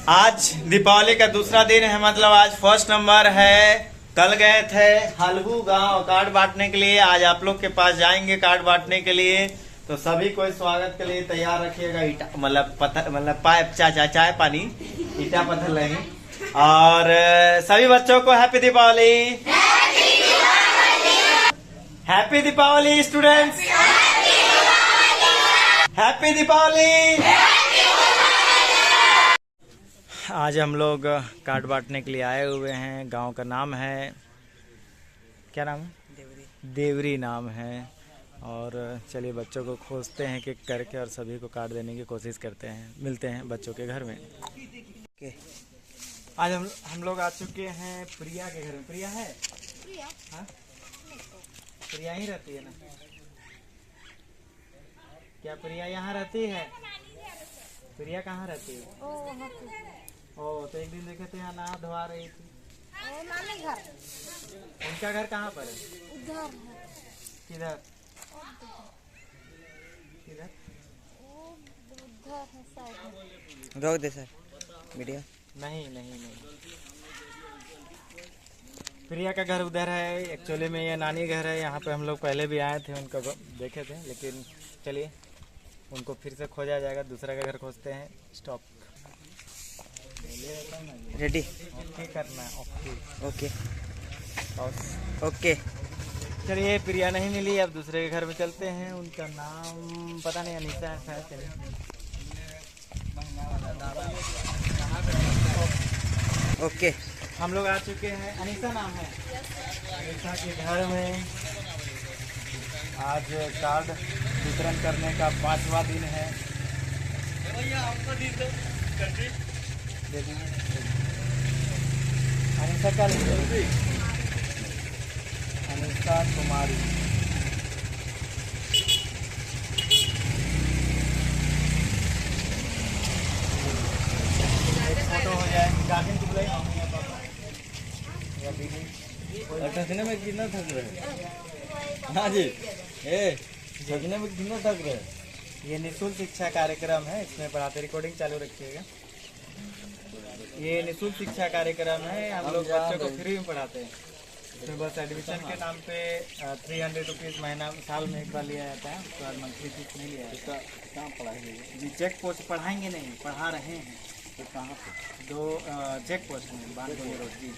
आज दीपावली का दूसरा दिन है, मतलब आज फर्स्ट नंबर है। कल गए थे हलबू गांव कार्ड बांटने के लिए, आज आप लोग के पास जाएंगे कार्ड बांटने के लिए। तो सभी को स्वागत के लिए तैयार रखिएगा। ईटा मतलब पत्थर मतलब पाइप चाय पानी ईटा पत्थर नहीं। और सभी बच्चों को happy Deepawali. Happy Deepawali students, happy Deepawali. आज हम लोग कार्ड बांटने के लिए आए हुए हैं। गांव का नाम है, क्या नाम है? देवरी नाम है। और चलिए बच्चों को खोजते हैं कि करके और सभी को कार्ड देने की कोशिश करते हैं। मिलते हैं बच्चों के घर में। आज हम लोग आ चुके हैं प्रिया के घर में। प्रिया है? हाँ? प्रिया ही रहती है ना? क्या प्रिया यहाँ रहती है? प्रिया कहाँ रहती है? ओ तो एक दिन देखे थे यहाँ नहा धोआ रही थी। नानी घर। उनका घर कहाँ पर है? उधर है। किधर? किधर? रोक दे सर वीडियो। नहीं। प्रिया का घर उधर है। एक्चुअली में ये नानी घर है। यहाँ पे हम लोग पहले भी आए थे, उनका देखे थे। लेकिन चलिए उनको फिर से खोजा जाएगा। दूसरा का घर खोजते हैं। स्टॉप रेडी ओके करना है। ओके ओके चलिए प्रिया नहीं मिली, अब दूसरे के घर में चलते हैं। उनका नाम पता नहीं, अनीता है शायद। चलिए ओके हम लोग आ चुके हैं। अनीता नाम है। अनीता के घर में आज कार्ड वितरण करने का 5वां दिन है। अनीता क्या लिख रही? अनीता कुमारी। एक फोटो हो जाए। गार्जियन की बुलाई थकने में कितना थक रहे? हाँ जी, थकने में कितना थक रहे? ये निःशुल्क शिक्षा कार्यक्रम है, इसमें पढ़ाते। रिकॉर्डिंग चालू रखिएगा। ये निःशुल्क शिक्षा कार्यक्रम है। हम लोग बच्चों को फ्री में पढ़ाते हैं। इसमें बस एडमिशन के नाम पे 300 रुपीज़ महीना साल में एक बार लिया जाता है। उसके बाद मंथली फीस नहीं लिया जाता। कहाँ पढ़ाएंगे जी? चेक पोस्ट पढ़ाएंगे नहीं, पढ़ा रहे हैं। तो कहाँ पे? 2 चेक पोस्ट में बानगोली रोड जी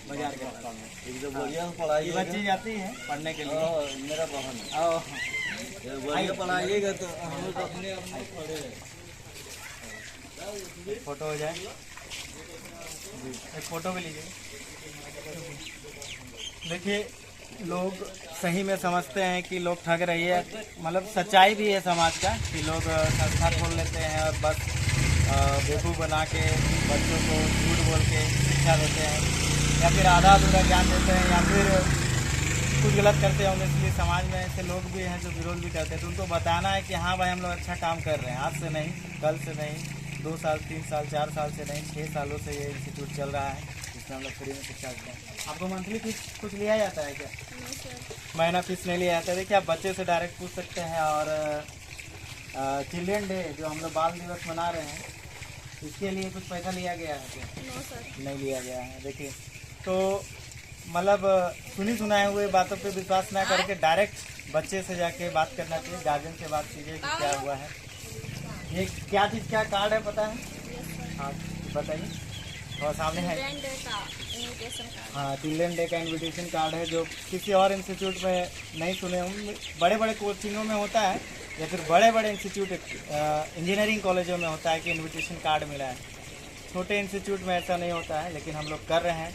बाजार के पास में। बढ़िया पढ़ाई बच्ची जाती है पढ़ने के लिए। मेरा बहन बढ़िया पढ़ाइएगा तो हम लोग अपने पढ़े। फोटो हो जाए जी, एक फोटो भी लीजिए। देखिए लोग सही में समझते हैं कि लोग ठग रही है। मतलब सच्चाई भी है समाज का कि लोग संस्था खोल लेते हैं और बस बेवकूफ़ बना के बच्चों को झूठ बोल के शिक्षा देते हैं, या फिर आधा अधूरा ज्ञान देते हैं, या फिर कुछ गलत करते होंगे। इसलिए समाज में ऐसे लोग भी हैं जो विरोध भी करते हैं। तो उनको बताना है कि हाँ भाई हम लोग अच्छा काम कर रहे हैं। आज से नहीं, कल से नहीं, 2 साल 3 साल 4 साल से नहीं, 6 सालों से ये इंस्टीट्यूट चल रहा है, जिसमें हम लोग फ्री में शिक्षा देते हैं। आपको मंथली फीस कुछ लिया जाता है क्या? महीना फीस नहीं लिया जाता है। देखिए आप बच्चे से डायरेक्ट पूछ सकते हैं। और चिल्ड्रन डे जो हम लोग बाल दिवस मना रहे हैं, इसके लिए कुछ पैसा लिया गया है क्या? नहीं लिया गया है। देखिए तो मतलब सुनी सुनाए हुए बातों पे विश्वास ना करके डायरेक्ट बच्चे से जाके बात करना चाहिए। गार्जियन से बात कीजिए कि क्या हुआ है। ये क्या चीज़, क्या कार्ड है पता है? हाँ बताइए। और सामने है हाँ, चिल्ड्रन डे का इनविटेशन कार्ड है, जो किसी और इंस्टीट्यूट में नहीं सुने होंगे। बड़े बड़े कोचिंगों में होता है, या फिर बड़े बड़े इंस्टीट्यूट इंजीनियरिंग कॉलेजों में होता है कि इनविटेशन कार्ड मिला है। छोटे इंस्टीट्यूट में ऐसा नहीं होता है, लेकिन हम लोग कर रहे हैं,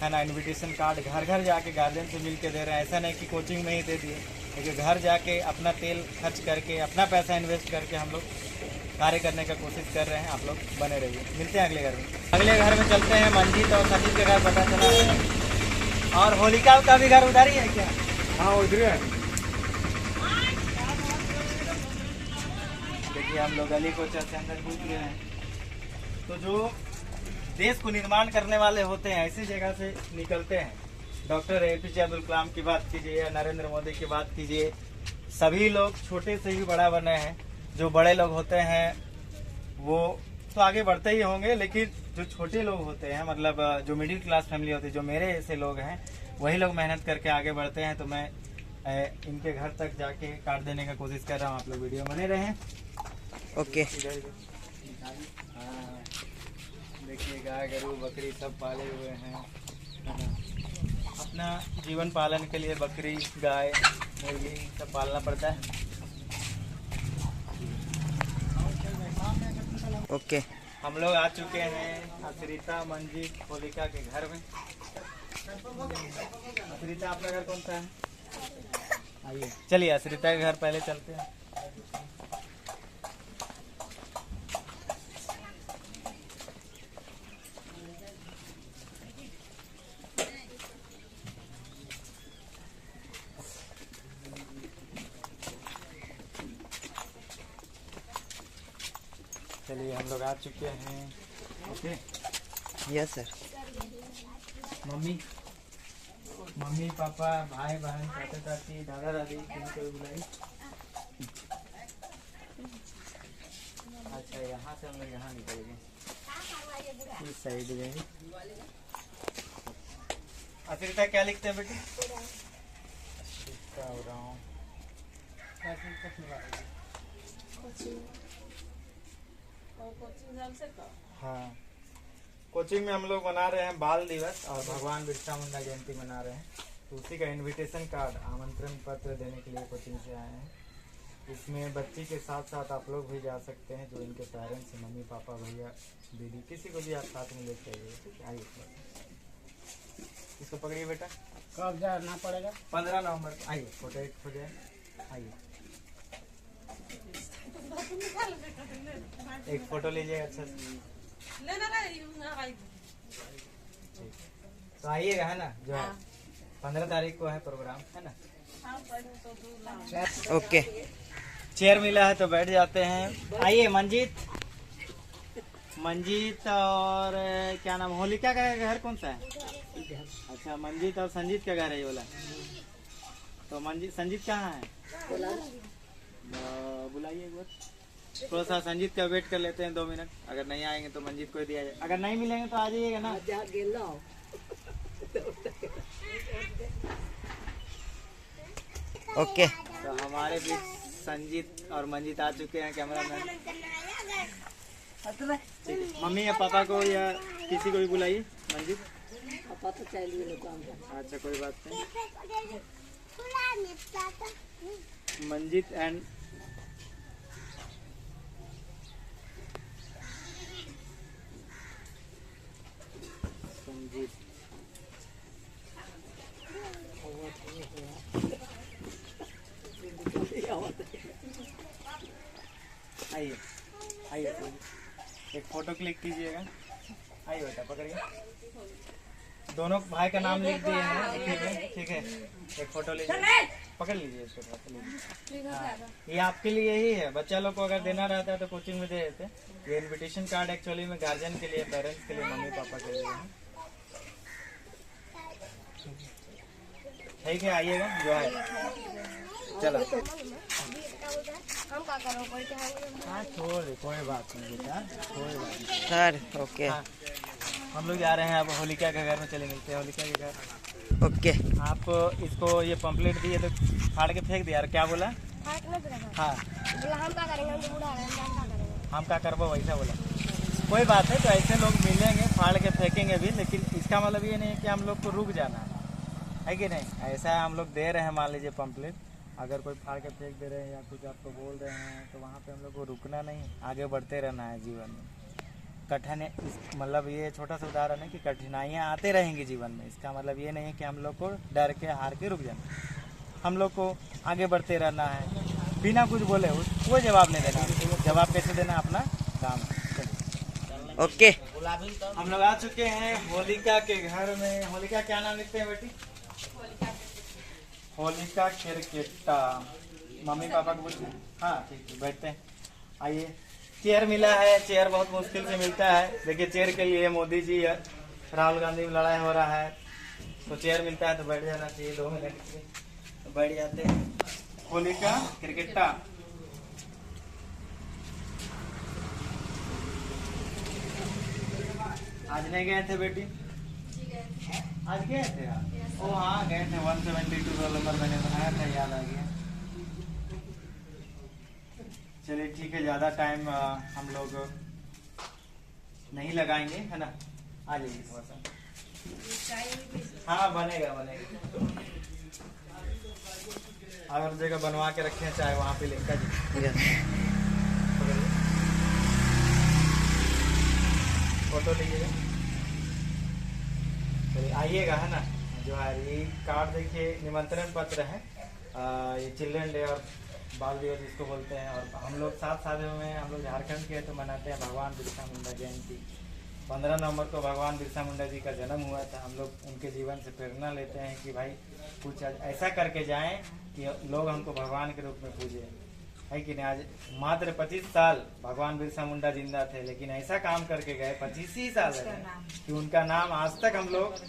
है ना। इनविटेशन कार्ड घर घर जाके गार्जियन से मिल के दे रहे हैं। ऐसा नहीं कि कोचिंग में ही दे दिए, लेकिन घर जाके अपना तेल खर्च करके, अपना पैसा इन्वेस्ट करके हम लोग कार्य करने का कोशिश कर रहे हैं। आप लोग बने रहिए। मिलते हैं अगले घर में। अगले घर में चलते हैं। मंजीत और सतीश के घर पता चला है। और होलिका का भी घर उधर ही है क्या? हाँ उधर है। देखिए हम लोग गली को चलते अंदर घुस रहे हैं। तो जो देश को निर्माण करने वाले होते हैं ऐसी जगह से निकलते हैं। डॉक्टर APJ अब्दुल कलाम की बात कीजिए या नरेंद्र मोदी की बात कीजिए, सभी लोग छोटे से ही बड़ा बने हैं। जो बड़े लोग होते हैं वो तो आगे बढ़ते ही होंगे, लेकिन जो छोटे लोग होते हैं, मतलब जो मिडिल क्लास फैमिली होती है, जो मेरे ऐसे लोग हैं, वही लोग मेहनत करके आगे बढ़ते हैं। तो मैं इनके घर तक जाके काट देने का कोशिश कर रहा हूँ। आप लोग वीडियो बने रहें। ओके। हाँ, देखिए गाय गरू बकरी सब पाले हुए हैं, है ना। अपना जीवन पालन के लिए बकरी गाय मुर्गी सब पालना पड़ता है। ओके। हम लोग आ चुके हैं अश्रिता मंजीत होलिका के घर में। अश्रिता आपका घर कौन सा है? आइए चलिए अश्रिता के घर पहले चलते हैं। चलिए हम लोग आ चुके हैं। Okay. Yes sir. Mummy papa भाई बहन चाचा चाची दादा दादी किनको भी बुलाई। अच्छा यहाँ से हम लोग यहाँ निकलेंगे, इस साइड जाएंगे। अश्रिता क्या लिखते हैं बेटी? हो रहा हूँ। हाँ, कोचिंग में हम लोग मना रहे हैं बाल दिवस और भगवान बिरसा मुंडा जयंती मना रहे हैं। तो उसी का इनविटेशन कार्ड आमंत्रण पत्र देने के लिए कोचिंग से आए हैं। इसमें बच्ची के साथ साथ आप लोग भी जा सकते हैं, जो इनके पेरेंट्स मम्मी पापा भैया दीदी किसी को भी आप साथ में लेके आइए। ठीक है, आइए इसको पकड़िए बेटा। कब जाना पड़ेगा? 15 नवंबर। आइए फोटो एक हो जाए। आइए एक फोटो लीजिएगा अच्छा से। तो आइएगा, है ना, जो है 15 तारीख को है प्रोग्राम, है ना। ओके। चेयर मिला है तो बैठ जाते हैं। आइए मंजीत और क्या नाम, होलिका का घर कौन सा है? अच्छा, मंजीत और संजीत का घर है ये वाला। तो संजीत कहाँ है? बुलाइए एक बार। थोड़ा सा संजीत का वेट कर लेते हैं 2 मिनट। अगर नहीं आएंगे तो मंजीत को दिया जाए, अगर नहीं मिलेंगे तो आ जाइएगा ना। ओके। तो हमारे बीच संजीत और मंजीत आ चुके हैं, कैमरामैन। मम्मी या पापा को या किसी को भी बुलाइए। मंजीत पापा तो चाहिए। अच्छा कोई बात नहीं। मंजीत एंड संजीत। आइए आइए एक फोटो क्लिक कीजिएगा। आइए बेटा पकड़िए। दोनों भाई का नाम लिख दिए हैं। ठीक है एक फोटो लीजिए, पकड़ लीजिए इसको, फोटो लीजिए। हाँ, ये आपके लिए ही है। बच्चा लोग को अगर देना रहता है तो कोचिंग में दे देते। ये इनविटेशन कार्ड एक्चुअली में गार्जियन के लिए, पेरेंट्स के लिए, मम्मी पापा के लिए है। ठीक है आइएगा जो है। चलो हाँ छोड़ दे, कोई बात नहीं बेटा, कोई बात नहीं सर। ओके हाँ, हम लोग जा रहे हैं अब होलिका के घर में। चले मिलते हैं होलिका के घर। ओके। आप इसको ये पंपलेट दिए तो फाड़ के फेंक दिया। क्या बोला? हाँ हम क्या करबो वैसा बोला। कोई बात है, तो ऐसे लोग मिलेंगे फाड़ के फेंकेंगे भी, लेकिन इसका मतलब ये नहीं है कि हम लोग को रुक जाना है कि नहीं। ऐसा है हम लोग दे रहे हैं, मान लीजिए पंपलेट, अगर कोई फाड़ के फेंक दे रहे हैं या कुछ आपको बोल रहे हैं तो वहाँ पे हम लोग को रुकना नहीं, आगे बढ़ते रहना है जीवन में। मतलब ये छोटा सा उदाहरण है कि कठिनाइयाँ आते रहेंगी जीवन में। इसका मतलब ये नहीं है कि हम लोग को डर के हार के रुक जाना। हम लोग को आगे बढ़ते रहना है बिना कुछ बोले। वो जवाब नहीं देना, जवाब कैसे देना अपना काम है। ओके हम लोग आ चुके हैं होलिका के घर में। होलिका क्या नाम लिखते हैं बेटी? होलिका किरकिट्टा। मम्मी पापा को पूछते हैं। हाँ ठीक है बैठते हैं। आइए चेयर मिला है। चेयर बहुत मुश्किल से मिलता है। देखिए चेयर के लिए मोदी जी राहुल गांधी में लड़ाई हो रहा है, तो चेयर मिलता है तो बैठ जाना चाहिए 2 मिनट के लिए। तो बैठ जाते हैं। होलिका किरकिट्टा आज नहीं गए थे बेटी? आज गए थे आप? ओ हाँ गए थे, 172 रोल नंबर मैंने बनाया था, याद आ गया। चलिए ठीक है, ज़्यादा टाइम हम लोग नहीं लगाएंगे, है ना। आ जाइए थोड़ा सा। हाँ बनेगा बनेगा, अगर जगह बनवा के रखे हैं चाहे वहाँ पे लेकर जी। फोटो लीजिएगा, चलिए आइएगा, है ना। जो है ये कार्ड देखिए, निमंत्रण पत्र है, ये चिल्ड्रन डे और बाल दिवस जिसको बोलते हैं। और हम लोग 7 सालों में हम लोग झारखंड के तो मनाते हैं भगवान बिरसा मुंडा जयंती। 15 नवंबर को भगवान बिरसा मुंडा जी का जन्म हुआ था। हम लोग उनके जीवन से प्रेरणा लेते हैं कि भाई कुछ ऐसा करके जाएं कि लोग हमको भगवान के रूप में पूजे, है कि नहीं। आज मात्र 25 साल भगवान बिरसा मुंडा जिंदा थे, लेकिन ऐसा काम करके गए 25 ही साल कि उनका नाम आज तक हम लोग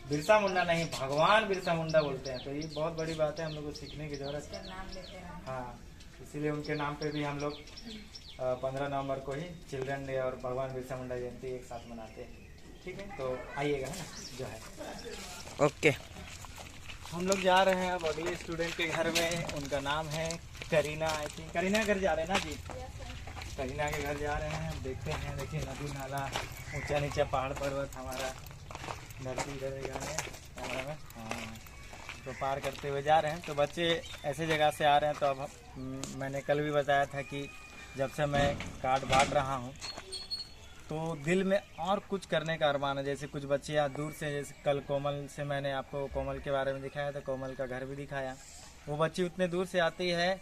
बिरसा मुंडा नहीं भगवान बिरसा मुंडा बोलते हैं। तो ये बहुत बड़ी बात है, हम लोग को सीखने की जरूरत है। हाँ, इसीलिए उनके नाम पे भी हम लोग 15 नवंबर को ही चिल्ड्रन डे और भगवान बिरसा मुंडा जयंती एक साथ मनाते हैं। ठीक है, तो आइएगा, है ना। जो है ओके, हम लोग जा रहे हैं अब अगले स्टूडेंट के घर में। उनका नाम है करीना, आई थिंक करीना घर जा रहे हैं ना जी। करीना के घर जा रहे हैं, देखते हैं। देखिए नदी नाला, ऊंचा नीचा पहाड़ पर्वत, हमारा धरती इधर कैमरा में, हाँ, तो पार करते हुए जा रहे हैं। तो बच्चे ऐसे जगह से आ रहे हैं। तो अब मैंने कल भी बताया था कि जब से मैं कार्ड बांट रहा हूँ तो दिल में और कुछ करने का अरमान है। जैसे कुछ बच्चे यहाँ दूर से, जैसे कल कोमल से मैंने आपको कोमल के बारे में दिखाया था, कोमल का घर भी दिखाया। वो बच्ची उतने दूर से आती है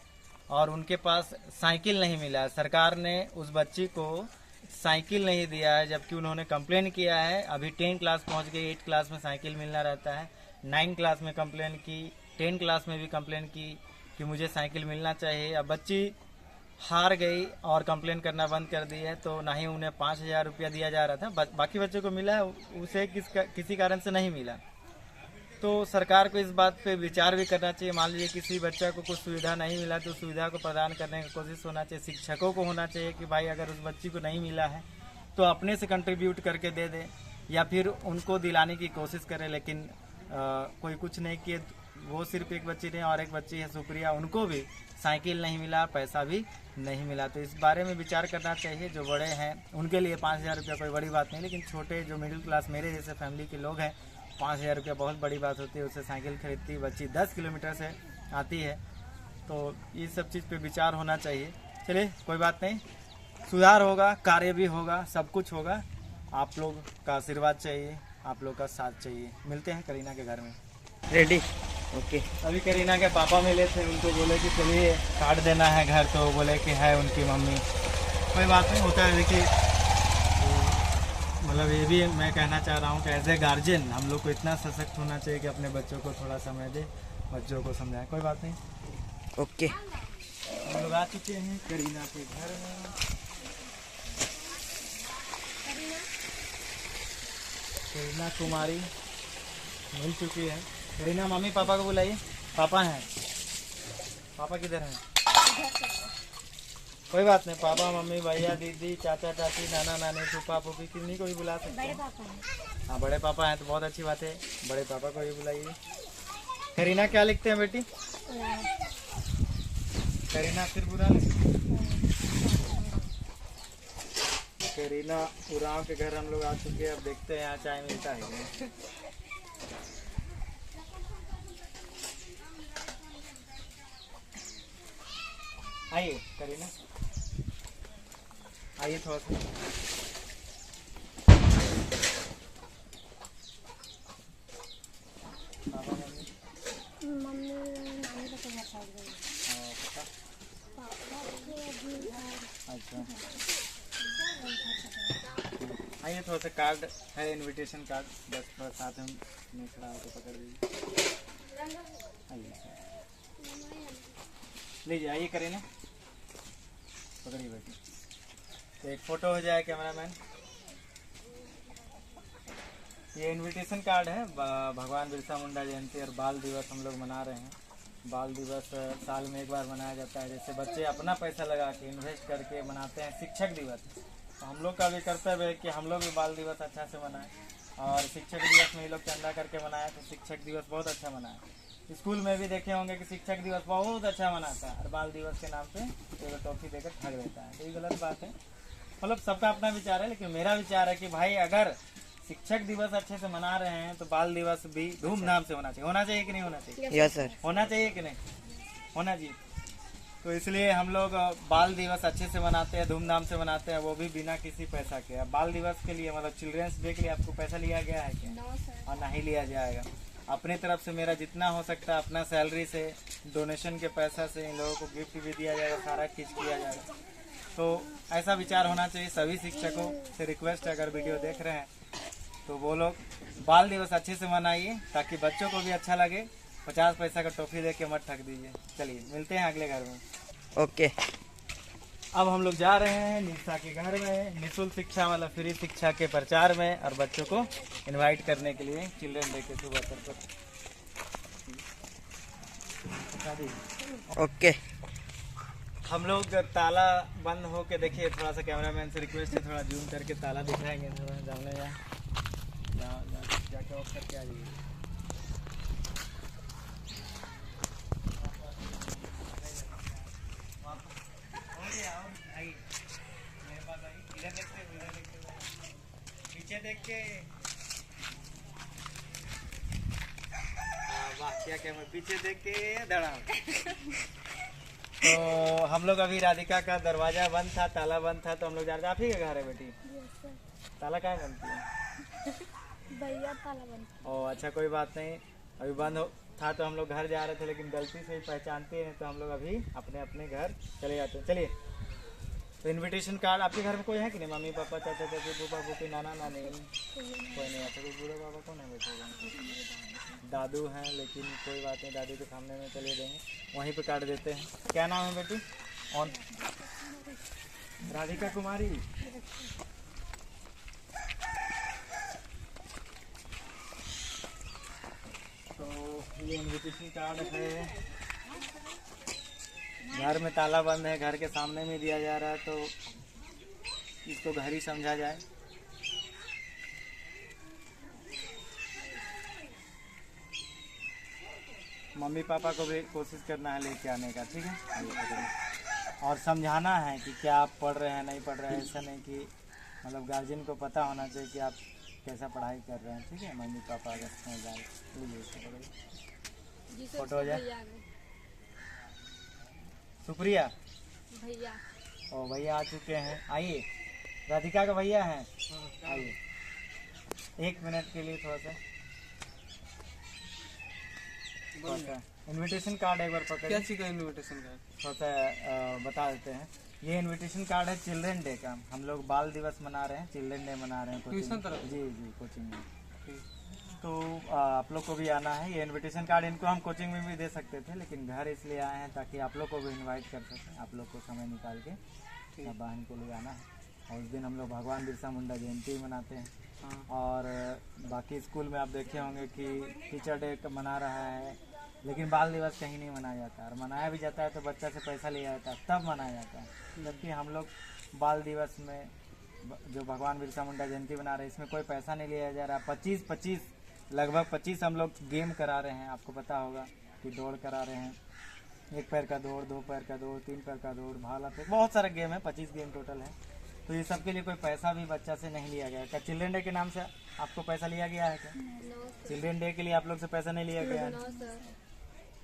और उनके पास साइकिल नहीं मिला। सरकार ने उस बच्ची को साइकिल नहीं दिया है, जबकि उन्होंने कंप्लेन किया है। अभी 10 क्लास पहुंच गई, 8 क्लास में साइकिल मिलना रहता है। 9 क्लास में कंप्लेन की, 10 क्लास में भी कंप्लेन की कि मुझे साइकिल मिलना चाहिए। अब बच्ची हार गई और कंप्लेन करना बंद कर दी है। तो ना ही उन्हें 5000 रुपया दिया जा रहा था, बाकी बच्चों को मिला, उसे किसी कारण से नहीं मिला। तो सरकार को इस बात पे विचार भी करना चाहिए। मान लीजिए किसी बच्चा को कुछ सुविधा नहीं मिला तो सुविधा को प्रदान करने की कोशिश होना चाहिए। शिक्षकों को होना चाहिए कि भाई अगर उस बच्ची को नहीं मिला है तो अपने से कंट्रीब्यूट करके दे दे, या फिर उनको दिलाने की कोशिश करे। लेकिन कोई कुछ नहीं किए। वो सिर्फ एक बच्ची नहीं, और एक बच्ची है सुप्रिया, उनको भी साइकिल नहीं मिला, पैसा भी नहीं मिला। तो इस बारे में विचार करना चाहिए। जो बड़े हैं उनके लिए 5000 रुपया कोई बड़ी बात नहीं, लेकिन छोटे जो मिडिल क्लास मेरे जैसे फैमिली के लोग हैं, 5000 रुपया बहुत बड़ी बात होती है। उससे साइकिल खरीदती बच्ची 10 किलोमीटर से आती है। तो ये सब चीज़ पे विचार होना चाहिए। चलिए कोई बात नहीं, सुधार होगा, कार्य भी होगा, सब कुछ होगा। आप लोग का आशीर्वाद चाहिए, आप लोग का साथ चाहिए। मिलते हैं करीना के घर में। Ready, okay. अभी करीना के पापा मिले थे, उनको बोले कि चलिए कार्ड देना है घर, तो बोले कि है उनकी मम्मी। कोई बात नहीं, होता है। देखिए मतलब ये भी मैं कहना चाह रहा हूँ कि एज ए गार्जियन हम लोग को इतना सशक्त होना चाहिए कि अपने बच्चों को थोड़ा समय दे, बच्चों को समझाएं। कोई बात नहीं, ओके। हम लोग आ चुके हैं करीना के घर में। करीना कुमारी मिल चुकी है। करीना मम्मी पापा को बुलाइए। पापा हैं, पापा किधर हैं? कोई बात नहीं, पापा मम्मी भैया दीदी चाचा चाची नाना नानी फूफा फूफी किन्हीं को भी बुला सकते हैं। हाँ बड़े पापा हैं तो बहुत अच्छी बात है, बड़े पापा को भी बुलाइए। करीना क्या लिखते हैं बेटी? करीना फिर बुरा करीना उरांव के घर हम लोग आ चुके हैं। अब देखते हैं यहाँ चाय मिलता है नहीं। आइए करीना, आइए थोड़ा सा। मम्मी नानी का घर पहुंच गई। अच्छा आइए, थोड़ा सा कार्ड है, इनविटेशन कार्ड, बस थोड़ा साथ में खड़ा होकर पकड़ दीजिए। आइए लीजिए, आइए करीना, पकड़िए बेटी। तो एक फ़ोटो हो जाए कैमरामैन। ये इनविटेशन कार्ड है। भगवान बिरसा मुंडा जयंती और बाल दिवस हम लोग मना रहे हैं। बाल दिवस साल में एक बार मनाया जाता है। जैसे बच्चे अपना पैसा लगा के इन्वेस्ट करके मनाते हैं। शिक्षक दिवस तो हम लोग का भी कर्तव्य है कि हम लोग भी बाल दिवस अच्छा से मनाएं। और शिक्षक दिवस में ये लोग चंदा करके मनाया तो शिक्षक दिवस बहुत अच्छा मनाया। स्कूल में भी देखे होंगे कि शिक्षक दिवस बहुत अच्छा मनाता है और बाल दिवस के नाम पे तो टॉफी देकर ठग देता है, तो ये गलत बात है। मतलब सबका अपना विचार है, लेकिन मेरा विचार है कि भाई अगर शिक्षक दिवस अच्छे से मना रहे हैं तो बाल दिवस भी धूमधाम से होना चाहिए। होना चाहिए कि नहीं होना चाहिए? Yes sir. होना चाहिए कि नहीं होना चाहिए। तो इसलिए हम लोग बाल दिवस अच्छे से मनाते हैं, धूमधाम से मनाते हैं, वो भी बिना किसी पैसा के। अब बाल दिवस के लिए मतलब चिल्ड्रंस डे के लिए आपको पैसा लिया गया है क्या? No sir. और नहीं लिया जाएगा। अपनी तरफ से मेरा जितना हो सकता है अपना सैलरी से, डोनेशन के पैसा से इन लोगों को गिफ्ट भी दिया जाएगा, सारा चीज किया जाएगा। तो ऐसा विचार होना चाहिए। सभी शिक्षकों से रिक्वेस्ट है, अगर वीडियो देख रहे हैं तो वो लोग बाल दिवस अच्छे से मनाइए ताकि बच्चों को भी अच्छा लगे। 50 पैसा का टॉफी दे के मत ठग दीजिए। चलिए मिलते हैं अगले घर में। ओके। अब हम लोग जा रहे हैं निशा के घर में, निःशुल्क शिक्षा मतलब फ्री शिक्षा के प्रचार में और बच्चों को इनवाइट करने के लिए चिल्ड्रन डे के शुभ अवसर पर। ओके। हम लोग ताला बंद हो के देखिए, थोड़ा सा कैमरामैन से रिक्वेस्ट है, थोड़ा जूम करके ताला दिखाएंगे। थोड़ा जाने जाके ऑफ करके आ जाइए। पीछे देख के वाह क्या क्या, मैं पीछे देख के धड़ा। तो हम लोग अभी राधिका का दरवाजा बंद था, ताला बंद था, तो हम लोग जा रहे। आप ही का घर है बेटी? Yes sir. ताला क्या बनती है? भैया ताला बंद। ओ अच्छा, कोई बात नहीं। अभी बंद था तो हम लोग घर जा रहे थे, लेकिन गलती से ही पहचानते हैं तो हम लोग अभी अपने अपने घर चले जाते हैं। चलिए। तो इनविटेशन कार्ड आपके घर में कोई है कि नहीं? मम्मी पापा, चाचा चाची, बुआ बुआ, नाना नानी? कोई नहीं आता। कोई बूढ़ा बाबा कौन है बैठे? दादू हैं, लेकिन कोई बात नहीं, दादी के सामने में चले देंगे, वहीं पे काट देते हैं। क्या नाम है बेटी? ऑन राधिका कुमारी। तो ये इनविटेशन कार्ड है। घर में ताला बंद है, घर के सामने में दिया जा रहा है, तो इसको घर ही समझा जाए। मम्मी पापा को भी कोशिश करना है लेके आने का, ठीक है? और समझाना है कि क्या आप पढ़ रहे हैं, नहीं पढ़ रहे हैं। ऐसा नहीं कि मतलब गार्जियन को पता होना चाहिए कि आप कैसा पढ़ाई कर रहे हैं, ठीक है? मम्मी पापा अगर समझदार फोटो हो जाए। सुप्रिया भैया। ओ भैया आ चुके हैं, आइए। राधिका का भैया हैं, आइए। 1 मिनट के लिए थोड़ा सा इनविटेशन कार्ड एक बार पकड़। क्या चीज़ का इनविटेशन कार्ड? थोड़ा सा बता देते हैं। ये इनविटेशन कार्ड है चिल्ड्रन डे का। हम लोग बाल दिवस मना रहे हैं, चिल्ड्रन डे मना रहे हैं ट्यूशन कोचिंग। तरफ? जी जी, कोचिंग में। तो आप लोग को भी आना है। ये इनविटेशन कार्ड इनको हम कोचिंग में भी दे सकते थे, लेकिन घर इसलिए आए हैं ताकि आप लोग को भी इनवाइट कर सकें। आप लोग को समय निकाल के बहन को ले आना है। और उस दिन हम लोग भगवान बिरसा मुंडा जयंती मनाते हैं। और बाकी स्कूल में आप देखे होंगे कि टीचर डे मना रहा है, लेकिन बाल दिवस कहीं नहीं मनाया जाता है। और मनाया भी जाता है तो बच्चा से पैसा लिया जाता है, तब मनाया जाता है। जबकि हम लोग बाल दिवस में जो भगवान बिरसा मुंडा जयंती मना रहे हैं, इसमें कोई पैसा नहीं लिया जा रहा। 25 लगभग 25 हम लोग गेम करा रहे हैं। आपको पता होगा कि दौड़ करा रहे हैं, 1 पैर का दौड़, 2 पैर का दौड़, 3 पैर का दौड़, भाला फेंक, बहुत सारे गेम है। 25 गेम टोटल है। तो ये सब के लिए कोई पैसा भी बच्चा से नहीं लिया गया। क्या चिल्ड्रन डे के नाम से आपको पैसा लिया गया है क्या? No sir. चिल्ड्रन डे के लिए आप लोग से पैसा नहीं लिया गया है? No sir.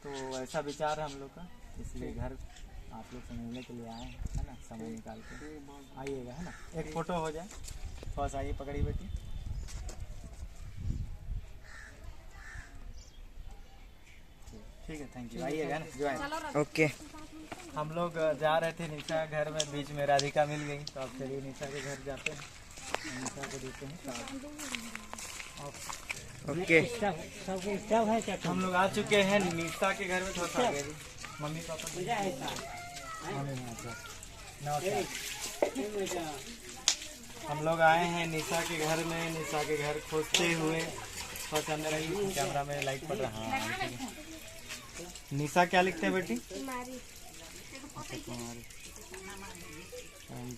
तो ऐसा विचार है हम लोग का, इसलिए घर आप लोग से मिलने के लिए आए हैं, है ना? समय निकाल के आइएगा, है ना? एक फ़ोटो हो जाए। बस आइए, पकड़ी बेटी। ठीक है, थैंक यू। आइएगा ना, ज्वाइन। ओके। हम लोग जा रहे थे निशा के घर में, बीच में राधिका मिल गई, तो अब चलिए निशा के घर जाते हैं, निशा को देते हैं कार्ड। ओके। हम लोग आ चुके हैं निशा के घर में। थोड़ा सा आगे जी। मम्मी पापा हम लोग आए हैं निशा के घर में। निशा के घर खोजते हुए थोड़ा सा अंदर आइए, कैमरा में लाइट पड़ रहा है। हाँ, ठीक है। निशा क्या लिखते हैं बेटी? कुमारी। अच्छा, कुमारी।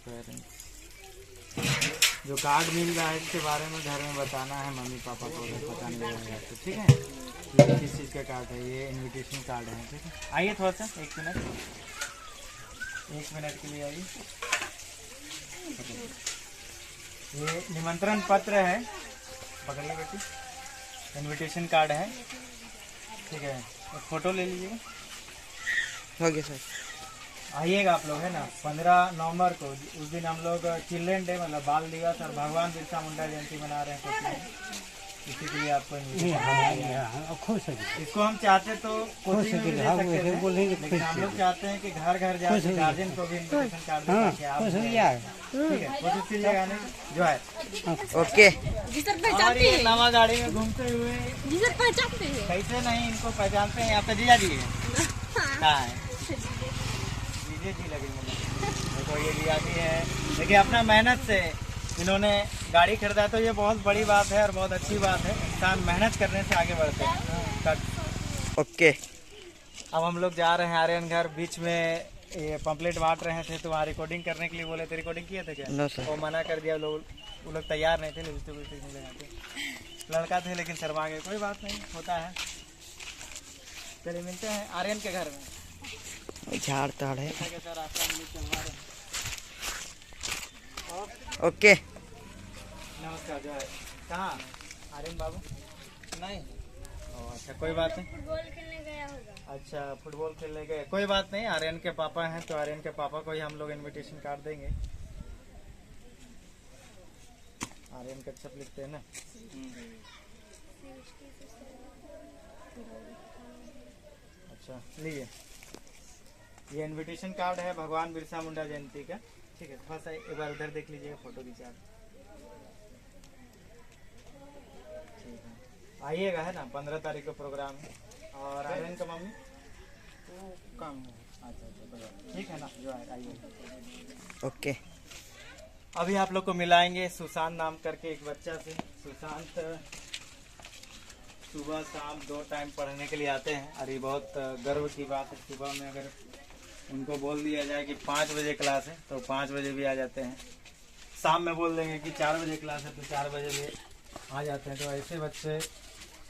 पेरेंट्स जो कार्ड मिल रहा है इसके बारे में घर में बताना है मम्मी पापा को, अगर पता नहीं रहेगा तो ठीक है। ये किस चीज़ का कार्ड है? ये इनविटेशन कार्ड है, ठीक है। आइए थोड़ा सा, एक मिनट के लिए आइए। ये निमंत्रण पत्र है, पकड़िए बेटी, इनविटेशन कार्ड है, ठीक है। एक फ़ोटो ले लीजिएगा। हो गया सर। आइएगा आप लोग, है ना। 15 नवंबर को, उस दिन हम लोग चिल्ड्रन डे मतलब बाल दिवस और भगवान बिरसा मुंडा जयंती मना रहे हैं कोची में। इसी के लिए आपको इसको हम चाहते तो कोचिंग में भी दे सकते थे, लेकिन हम लोग चाहते हैं कि घर घर जाकर गार्जियन को भी इन्विटेशन कार्ड देके आप, ठीक है, कोशिश कीजिएगा नहीं जो है। ओके। जी सर और पहचानते ये हैं। नवा गाड़ी में घूमते हुए जी सर पहचानते हैं। कैसे नहीं इनको पहचानते हैं? आपका जीजा जी है, कहाँ है? जीजे जी लगेंगे। देखो ये जीजा जी है, देखिए अपना मेहनत से इन्होंने गाड़ी खरीदा, तो ये बहुत बड़ी बात है और बहुत अच्छी बात है। इंसान मेहनत करने से आगे बढ़ते हैं। ओके। अब हम लोग जा रहे हैं आर्यन घर। बीच में ये पंपलेट बांट रहे थे तो वहाँ रिकॉर्डिंग करने के लिए बोले थे। रिकॉर्डिंग किए थे क्या? No sir. वो मना कर दिया, वो लोग तैयार नहीं थे, लिपस्टिक नहीं लगाते। लड़का थे लेकिन शर्मा गए, कोई बात नहीं, होता है। चलिए मिलते हैं आर्यन के घर में। झाड़ ताड़ है। कैसा रास्ता हम लोग चलवा रहे हैं। ओके। नमस्कार, जो है कहाँ आर्यन बाबू? नहीं, अच्छा कोई बात नहीं। फुटबॉल खेलने गया होगा। अच्छा फुटबॉल खेलने गए, कोई बात नहीं। आर्यन के पापा हैं तो आर्यन के पापा को ही हम लोग इनविटेशन कार्ड देंगे। आर्यन कच्छप लिखते हैं ना। अच्छा लीजिए, ये इनविटेशन कार्ड है भगवान बिरसा मुंडा जयंती का, ठीक है। थोड़ा सा एक बार उधर देख लीजिएगा, फोटो खींचा। आइएगा, है ना। 15 तारीख को प्रोग्राम है। और आर्यन का मम्मी तो काम है। अच्छा ठीक है ना, जो है आइए। ओके। अभी आप लोग को मिलाएंगे सुशांत नाम करके एक बच्चा से। सुशांत सुबह शाम 2 टाइम पढ़ने के लिए आते हैं और ये बहुत गर्व की बात है। सुबह में अगर उनको बोल दिया जाए कि 5 बजे क्लास है तो 5 बजे भी आ जाते हैं। शाम में बोल देंगे कि 4 बजे क्लास है तो 4 बजे भी आ जाते हैं। तो ऐसे बच्चे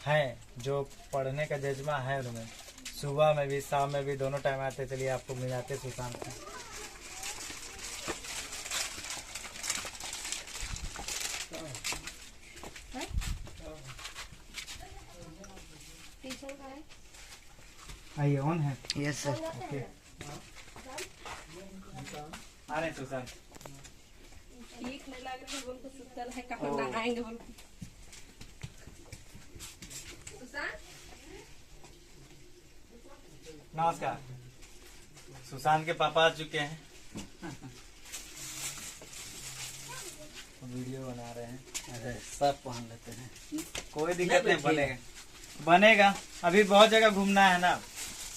हैं जो पढ़ने का जज्बा है उनमें, सुबह में भी शाम में भी दोनों टाइम आते। चलिए आपको मिलाते सुशांत से। टीचर का है। आइए, ऑन है। Yes sir. ओके, आ रहे हैं सुशांत। ठीक नहीं लग रहा है, बोल को सुतल है, कहाँ नहाएंगे बोल। नमस्कार, सुशांत के पापा आ चुके हैं। वीडियो बना रहे हैं। अरे सब पहन लेते हैं। कोई दिक्कत नहीं, बनेगा बनेगा। अभी बहुत जगह घूमना है ना,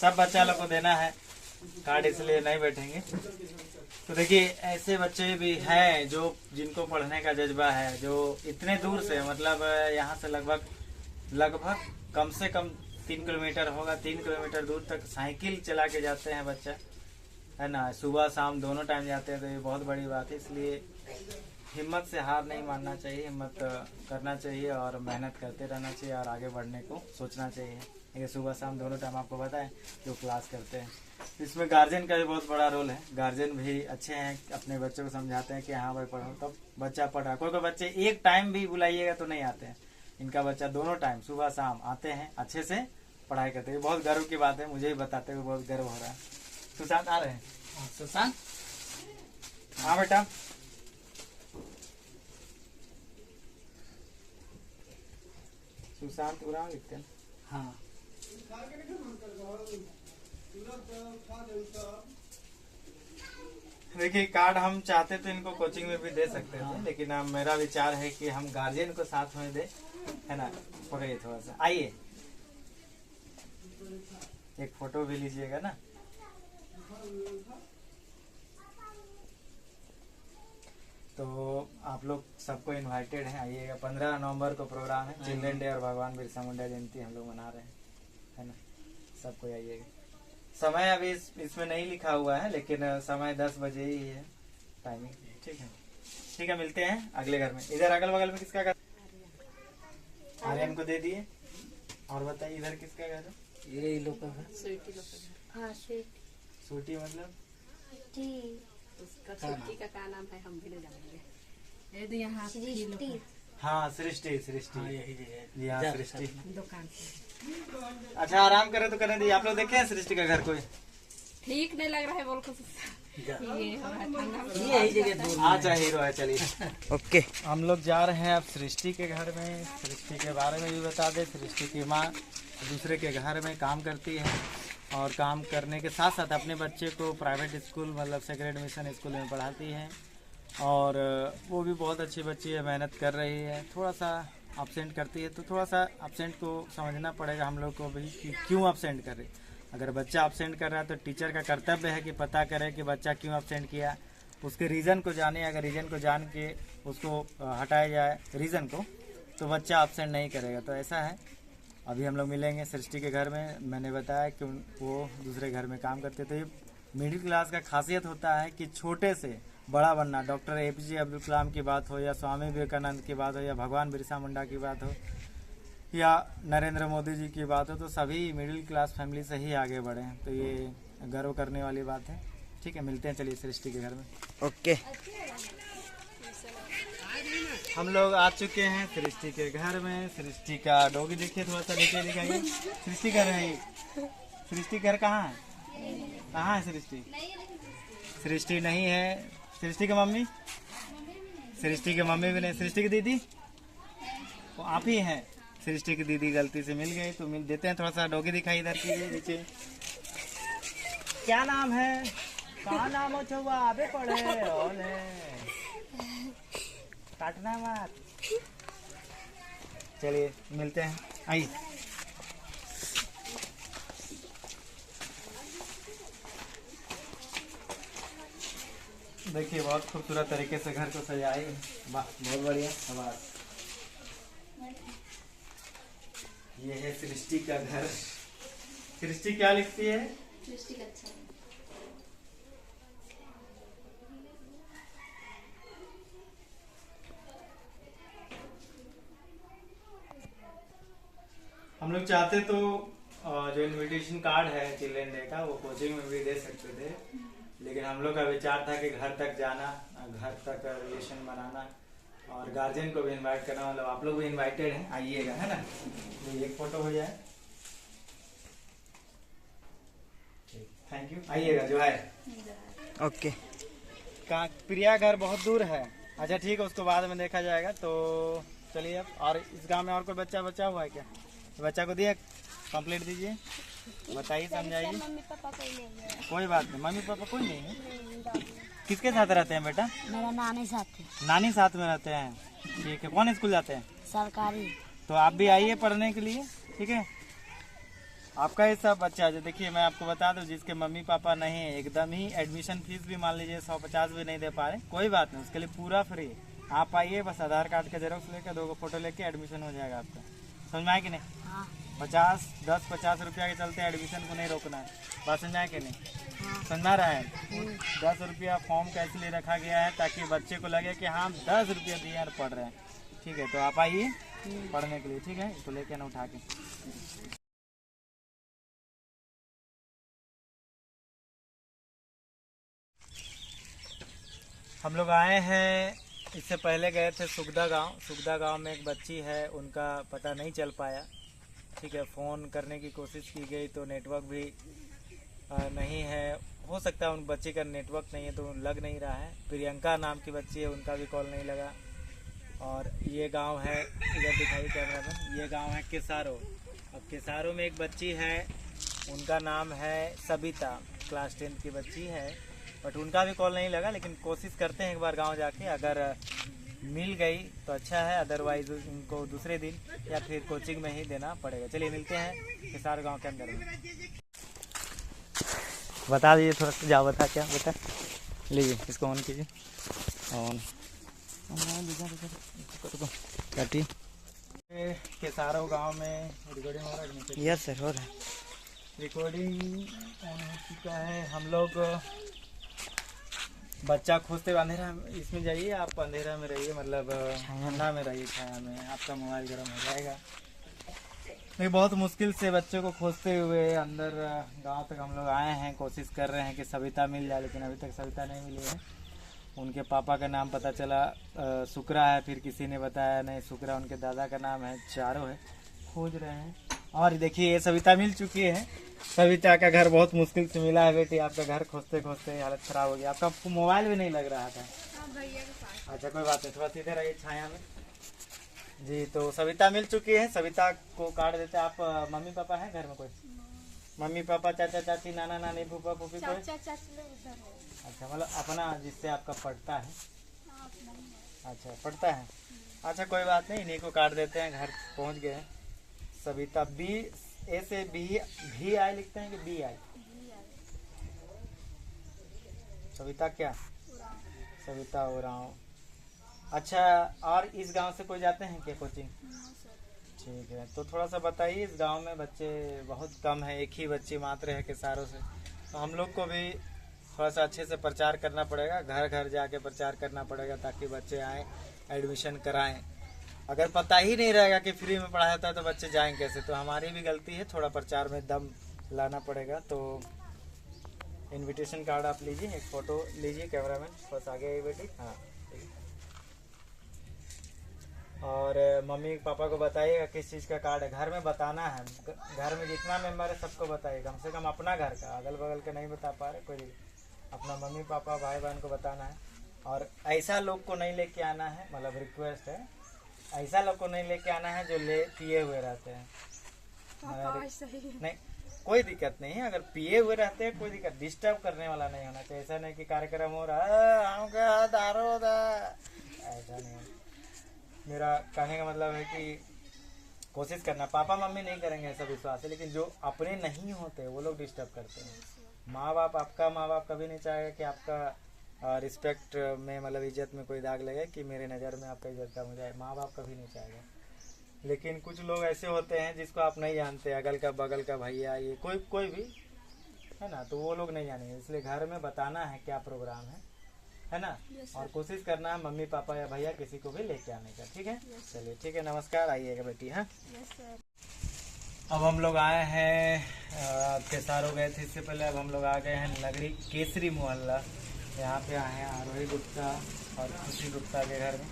सब बच्चा लोग को देना है कार्ड, इसलिए नहीं बैठेंगे। तो देखिए ऐसे बच्चे भी हैं जो जिनको पढ़ने का जज्बा है, जो इतने दूर से मतलब यहाँ से लगभग कम से कम 3 किलोमीटर होगा, 3 किलोमीटर दूर तक साइकिल चला के जाते हैं बच्चा, है ना। सुबह शाम दोनों टाइम जाते हैं, तो ये बहुत बड़ी बात है। इसलिए हिम्मत से हार नहीं मानना चाहिए, हिम्मत करना चाहिए और मेहनत करते रहना चाहिए और आगे बढ़ने को सोचना चाहिए। ये सुबह शाम दोनों टाइम आपको पता है जो क्लास करते हैं। इसमें गार्जियन का भी बहुत बड़ा रोल है। गार्जियन भी अच्छे हैं, अपने बच्चों को समझाते हैं कि हाँ भाई पढ़ो, तब बच्चा पढ़ रहा। कोई बच्चे एक टाइम भी बुलाइएगा तो नहीं आते हैं। इनका बच्चा दोनों टाइम सुबह शाम आते हैं, अच्छे से पढ़ाई करते हैं। बहुत गर्व की बात है, मुझे भी बताते हुए बहुत गर्व हो रहा है। सुशांत आ रहे हैं? सुशांत, हाँ बेटा। सुशांत उरांव लिखते हैं। हाँ देखिए कार्ड हम चाहते तो इनको कोचिंग में भी दे सकते थे, लेकिन अब मेरा विचार है कि हम गार्जियन को साथ में दे, है ना। पकड़िए थोड़ा सा, आइए एक फोटो भी लीजिएगा ना। तो आप लोग सबको इनवाइटेड हैं, आइएगा। 15 नवंबर को प्रोग्राम है, चिल्ड्रन डे और भगवान बिरसा मुंडा जयंती हम लोग मना रहे हैं, है ना। सबको आइएगा। समय अभी इसमें नहीं लिखा हुआ है, लेकिन समय 10 बजे ही है टाइमिंग, ठीक है। ठीक है, मिलते हैं अगले घर में। इधर अगल बगल में किसका घर? आर्यन को दे दिए। और बताइए इधर किसका घर है? ये लोग का है। स्वीटी लोग का घर। हाँ स्वीट छोटी मतलब टी उसका छोटी का क्या नाम है हम भी नहीं जानेंगे। ये तो यहाँ सृष्टि हाँ सृष्टि। हाँ सृष्टि यही है। जी हाँ जा, सृष्टि। दुकान से। अच्छा आराम करे तो करने दीजिए। आप लोग देखे हैं सृष्टि का घर कोई? ठीक नहीं लग रहा है बोल को जा। ये हो रहा है ठंडा में। ये यही जगह दूर में अच्छा हीरो है, चलिए। ओके। हम लोग जा रहे हैं अब सृष्टि के घर में। सृष्टि के बारे में भी बता दें। सृष्टि की माँ दूसरे के घर में काम करती है और काम करने के साथ साथ अपने बच्चे को प्राइवेट स्कूल मतलब सेक्रेड मिशन स्कूल में पढ़ाती है। और वो भी बहुत अच्छी बच्ची है, मेहनत कर रही है। थोड़ा सा अपसेंट करती है तो थोड़ा सा अपसेंट को समझना पड़ेगा हम लोग को भी कि क्यों अपसेंट कर रही। अगर बच्चा अपसेंट कर रहा है तो टीचर का कर्तव्य है कि पता करे कि बच्चा क्यों अपसेंट किया, उसके रीज़न को जाने। अगर रीज़न को जान के उसको हटाया जाए रीज़न को, तो बच्चा अपसेंट नहीं करेगा। तो ऐसा है। अभी हम लोग मिलेंगे सृष्टि के घर में। मैंने बताया कि वो दूसरे घर में काम करते। तो ये मिडिल क्लास का खासियत होता है कि छोटे से बड़ा बनना। डॉक्टर APJ अब्दुल कलाम की बात हो, या स्वामी विवेकानंद की बात हो, या भगवान बिरसा मुंडा की बात हो, या नरेंद्र मोदी जी की बात हो, तो सभी मिडिल क्लास फैमिली से ही आगे बढ़े हैं। तो ये गर्व करने वाली बात है। ठीक है, मिलते हैं चलिए सृष्टि के घर में। ओके। हम लोग आ चुके हैं सृष्टि के घर में। सृष्टि का डॉगी देखिए, थोड़ा सा नीचे दिखाइए। सृष्टि घर है ये। सृष्टि घर कहाँ है? कहाँ है सृष्टि? सृष्टि नहीं है। सृष्टि की मम्मी? सृष्टि की मम्मी भी नहीं। सृष्टि की दीदी? वो आप ही हैं। सृष्टि की दीदी गलती से मिल गई तो मिल देते हैं। थोड़ा सा डॉगी दिखाई इधर कीजिए नीचे। क्या नाम है? कहाँ नाम हो छुआ? अबे पड़े ओले काटना मत। चलिए मिलते हैं, आइए। देखिए बहुत खूबसूरत तरीके से घर को सजाई। वाह बहुत बढ़िया। आवाज। ये है सृष्टि का घर। सृष्टि क्या लिखती है? सृष्टि अच्छा हम लोग चाहते तो जो इनविटेशन कार्ड है चिल्ड्रन डे का, वो कोचिंग में भी दे सकते थे, लेकिन हम लोग का विचार था कि घर तक जाना, घर तक रिलेशन बनाना और गार्जियन को भी इनवाइट करना। मतलब आप लोग भी इनवाइटेड हैं, आइएगा, है ना। तो एक फोटो हो जाए। थैंक यू, आइएगा। जो है ओके। कहाँ? प्रिया घर बहुत दूर है। अच्छा ठीक है, उसको बाद में देखा जाएगा। तो चलिए अब। और इस गांव में और कोई बच्चा बच्चा हुआ है क्या? बच्चा को दिया, कंप्लीट दीजिए, बताइए, समझाइए। मम्मी पापा कोई नहीं है। कोई बात नहीं, मम्मी पापा कोई नहीं है। किसके साथ रहते हैं बेटा? मेरा नानी साथ है। नानी साथ में रहते हैं। ठीक है, कौन स्कूल जाते हैं? सरकारी। तो आप भी आइए पढ़ने के लिए, ठीक है। आपका ये सब बच्चा जो देखिए, मैं आपको बता दूं, जिसके मम्मी पापा नहीं है, एकदम ही एडमिशन फीस भी मान लीजिए 150 भी नहीं दे पा रहे, कोई बात नहीं, उसके लिए पूरा फ्री। आप आइए, बस आधार कार्ड का जेरोक्स लेकर 2 फोटो लेके एडमिशन हो जाएगा आपका। समझ में आए कि नहीं? हाँ 10-50 रुपया के चलते एडमिशन को नहीं रोकना है। बात समझ आए कि नहीं? समझा रहा है? 10 रुपया फॉर्म का इसलिए रखा गया है ताकि बच्चे को लगे कि हाँ 10 रुपया दिए और पढ़ रहे हैं। ठीक है, तो आप आइए पढ़ने के लिए, ठीक है। इसको लेके ना उठा के। हम लोग आए हैं, इससे पहले गए थे सुगदा गांव। सुगदा गांव में एक बच्ची है, उनका पता नहीं चल पाया, ठीक है। फ़ोन करने की कोशिश की गई तो नेटवर्क भी नहीं है। हो सकता है उन बच्चे का नेटवर्क नहीं है तो लग नहीं रहा है। प्रियंका नाम की बच्ची है, उनका भी कॉल नहीं लगा। और ये गांव है, इधर दिखाई कैमरा में, ये गांव है केसारो। अब केसारो में एक बच्ची है, उनका नाम है सबिता, क्लास 10 की बच्ची है, बट उनका भी कॉल नहीं लगा। लेकिन कोशिश करते हैं एक बार गांव जाके, अगर मिल गई तो अच्छा है, अदरवाइज उनको दूसरे दिन या फिर कोचिंग में ही देना पड़ेगा। चलिए मिलते हैं केसार गांव के अंदर में। बता दीजिए थोड़ा सा, जाओ बता, क्या बता लीजिए, इसको ऑन कीजिए, ऑन काटिए। केसारो गांव में रिकॉर्डिंग हो रहा है? यस सर, हो रहा है। रिकॉर्डिंग ऑन हो चुका है। हम लोग बच्चा खोजते हुए अंधेरा में, इसमें जाइए आप, अंधेरा में रहिए, मतलब ठंडा में रहिए, छाया में, आपका मोबाइल गर्म हो जाएगा। नहीं, बहुत मुश्किल से बच्चों को खोजते हुए अंदर गांव तक हम लोग आए हैं। कोशिश कर रहे हैं कि सविता मिल जाए, लेकिन अभी तक सविता नहीं मिली है। उनके पापा का नाम पता चला शुक्रा है, फिर किसी ने बताया नहीं शुक्रा उनके दादा का नाम है, चारों है, खोज रहे हैं। और देखिए ये सविता मिल चुकी है। सविता का घर बहुत मुश्किल से मिला है बेटी, आपका घर खोजते खोजते हालत खराब हो गया। आपका मोबाइल भी नहीं लग रहा था। अच्छा कोई बात नहीं, थोड़ा सीधे रहिए छाया में जी। तो सविता मिल चुकी है, सविता को काट देते हैं। आप मम्मी पापा हैं घर में कोई? मम्मी पापा, चाचा चाची, नाना नानी, फूफा फूफी कोई? अच्छा, मतलब अपना जिससे आपका पड़ता है। अच्छा पड़ता है, अच्छा कोई बात नहीं, इन्हीं को काट देते हैं। घर पहुंच गए हैं। सविता बी ए से भी आई लिखते हैं कि बी आई? सविता क्या? सविता उरांव। अच्छा, और इस गांव से कोई जाते हैं क्या कोचिंग? ठीक है, तो थोड़ा सा बताइए। इस गांव में बच्चे बहुत कम है, एक ही बच्ची मात्र है किसारों से। तो हम लोग को भी थोड़ा सा अच्छे से प्रचार करना पड़ेगा, घर घर जाके प्रचार करना पड़ेगा, ताकि बच्चे आएँ, एडमिशन कराएं। अगर पता ही नहीं रहेगा कि फ्री में पढ़ाया जाता है तो बच्चे जाएंगे कैसे? तो हमारी भी गलती है, थोड़ा प्रचार में दम लाना पड़ेगा। तो इनविटेशन कार्ड आप लीजिए, एक फ़ोटो लीजिए, कैमरामैन बस आगे आई बेटी। हाँ, और मम्मी पापा को बताइएगा किस चीज़ का कार्ड है। घर में बताना है, घर में जितना मेंबर है सबको बताइए, कम से कम अपना घर का, अगल बगल के नहीं बता पा रहे कोई, अपना मम्मी पापा भाई बहन को बताना है। और ऐसा लोग को नहीं लेके आना है, मतलब रिक्वेस्ट है, ऐसा लोग को नहीं लेके आना है जो पिए हुए रहते हैं। नहीं, कोई दिक्कत नहीं है, अगर पिए हुए रहते हैं कोई दिक्कत, डिस्टर्ब करने वाला नहीं होना चाहिए। ऐसा नहीं कि कार्यक्रम हो रहा है दारू ऐसा नहीं है। मेरा कहने का मतलब है कि कोशिश करना, पापा मम्मी नहीं करेंगे ऐसा विश्वास है, लेकिन जो अपने नहीं होते वो लोग डिस्टर्ब करते हैं। माँ बाप, आपका माँ बाप कभी नहीं चाहेगा कि आपका रिस्पेक्ट में, मतलब इज्जत में कोई दाग लगे, कि मेरे नज़र में आपका इज्जत कम हो जाए। माँ बाप कभी नहीं चाहेगा। लेकिन कुछ लोग ऐसे होते हैं जिसको आप नहीं जानते, अगल का बगल का भैया, ये कोई भी है ना, तो वो लोग नहीं जानेंगे। इसलिए घर में बताना है क्या प्रोग्राम है ना। और कोशिश करना है मम्मी पापा या भैया किसी को भी लेके आने का, ठीक है। चलिए ठीक है, नमस्कार, आइएगा बेटी। हाँ, अब हम लोग आए हैं, केसारो गए थे इससे पहले, अब हम लोग आ गए हैं नगरी केसरी मोहल्ला। यहाँ पे आए हैं आरोही गुप्ता और खुशी गुप्ता के घर में,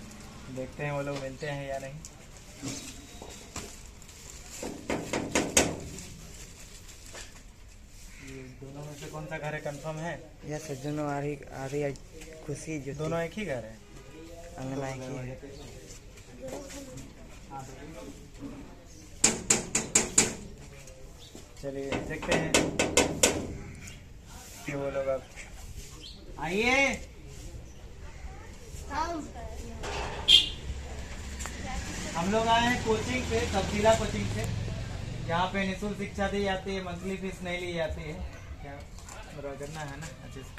देखते हैं वो लोग मिलते हैं या नहीं। ये दोनों में से कौन सा घर है, कंफर्म है? यस, दोनों आ रही खुशी जो दोनों एक ही घर है, अंगना एक ही है। चलिए देखते हैं कि वो लोग, अब आइए। हम लोग आए हैं कोचिंग पे, तब्दीला कोचिंग से, यहाँ पे निःशुल्क शिक्षा दी जाती है, मंथली फीस नहीं ली जाती है। क्या करना है ना अच्छे से,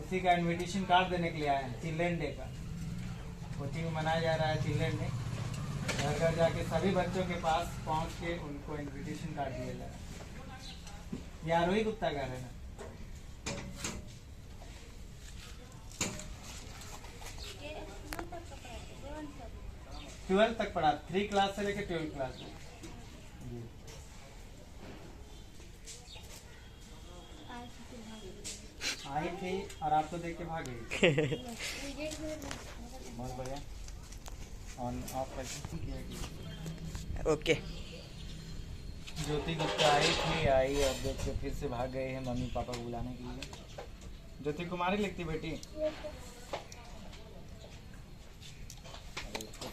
उसी का इनविटेशन कार्ड देने के लिए आए हैं। चिल्ड्रेन डे का कोचिंग में मनाया जा रहा है, चिल्ड्रेन डे। घर घर जाके सभी बच्चों के पास पहुंच के उनको इनविटेशन कार्ड दिया जा रहा है। ये आरोही गुप्ता घर है ना। ट्वेल्थ तक पढ़ा, 3 क्लास से लेकर 12 क्लास तक। आई थी और आपको देख के भाग गई। बहुत बढ़िया, ऑन ऑफ करके। ओके, ज्योति गुप्ता आई थी, आई और देख के फिर से भाग गए हैं मम्मी पापा को बुलाने के लिए। ज्योति कुमारी लिखती बेटी,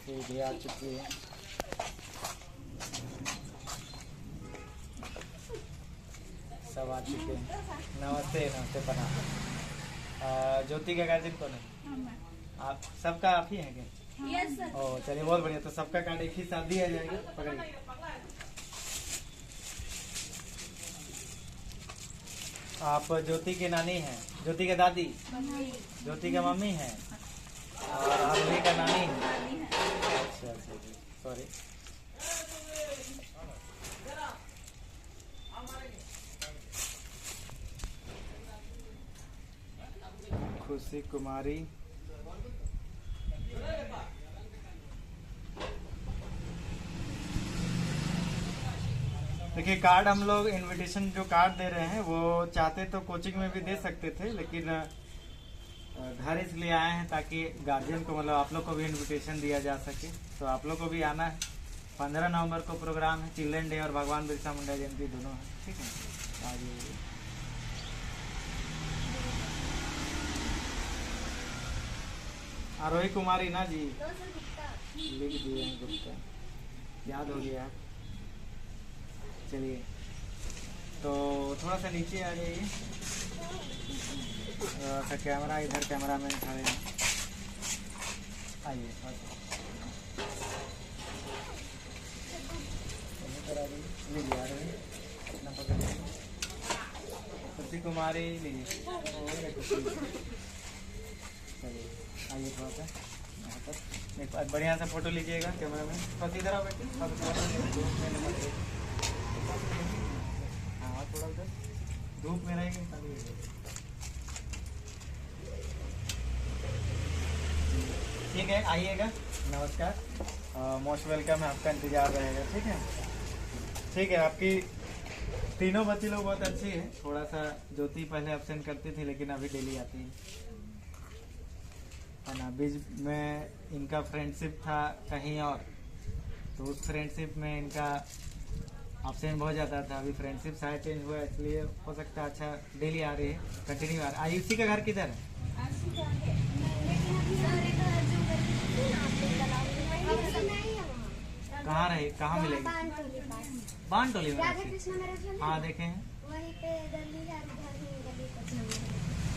भी आ चुकी है। सब आ चुके हैं। नमस्ते नमस्ते प्रणाम। ज्योति का गार्जियन कौन है? आप सबका आप ही हैं क्या? Yes sir. ओ चलिए बहुत बढ़िया, तो सबका कार्ड एक ही साथ दिया जाएगा। पकड़िए, आप ज्योति की नानी हैं, ज्योति के दादी, ज्योति के मम्मी हैं, और आप भी का नानी है। अच्छा अच्छा जी, सॉरी। खुशी कुमारी। देखिए कार्ड हम लोग इनविटेशन जो कार्ड दे रहे हैं वो चाहते तो कोचिंग में भी दे सकते थे, लेकिन घर इसलिए आए हैं ताकि गार्जियन को मतलब आप लोग को भी इनविटेशन दिया जा सके। तो आप लोग को भी आना है। 15 नवंबर को प्रोग्राम है, चिल्ड्रन डे और भगवान बिरसा मुंडा जयंती दोनों है, ठीक है। आज आरोही कुमारी ना जी लिख दिए हैं गुप्ता, याद हो गया। चलिए तो थोड़ा सा नीचे आ जाइए। तो कैमरा इधर, कैमरा मैन खड़े हैं, आइए लीजिए आ रही अपना पकड़िए। खुशी कुमारी लीजिए। चलिए आइए थोड़ा सा यहाँ पर एक बार बढ़िया सा फोटो लीजिएगा कैमरा में। बस इधर आओ बेटे, हाँ थोड़ा उधर धूप में रहेगी। ठीक है आइएगा, नमस्कार, मोस्ट वेलकम है, आपका इंतजार रहेगा। ठीक है ठीक है। आपकी तीनों बच्ची लोग बहुत अच्छी है। थोड़ा सा ज्योति पहले एब्सेंट करती थी लेकिन अभी डेली आती है ना। बीच में इनका फ्रेंडशिप था कहीं और, तो उस फ्रेंडशिप में इनका एब्सेंट बहुत ज़्यादा था। अभी फ्रेंडशिप शायद चेंज हुआ इसलिए हो सकता है अच्छा डेली आ रही है, कंटिन्यू आ रही है। आयुषी का घर किधर है? कहाँ रहे, कहाँ मिलेगी? बानटोली में। हाँ देखे हैं।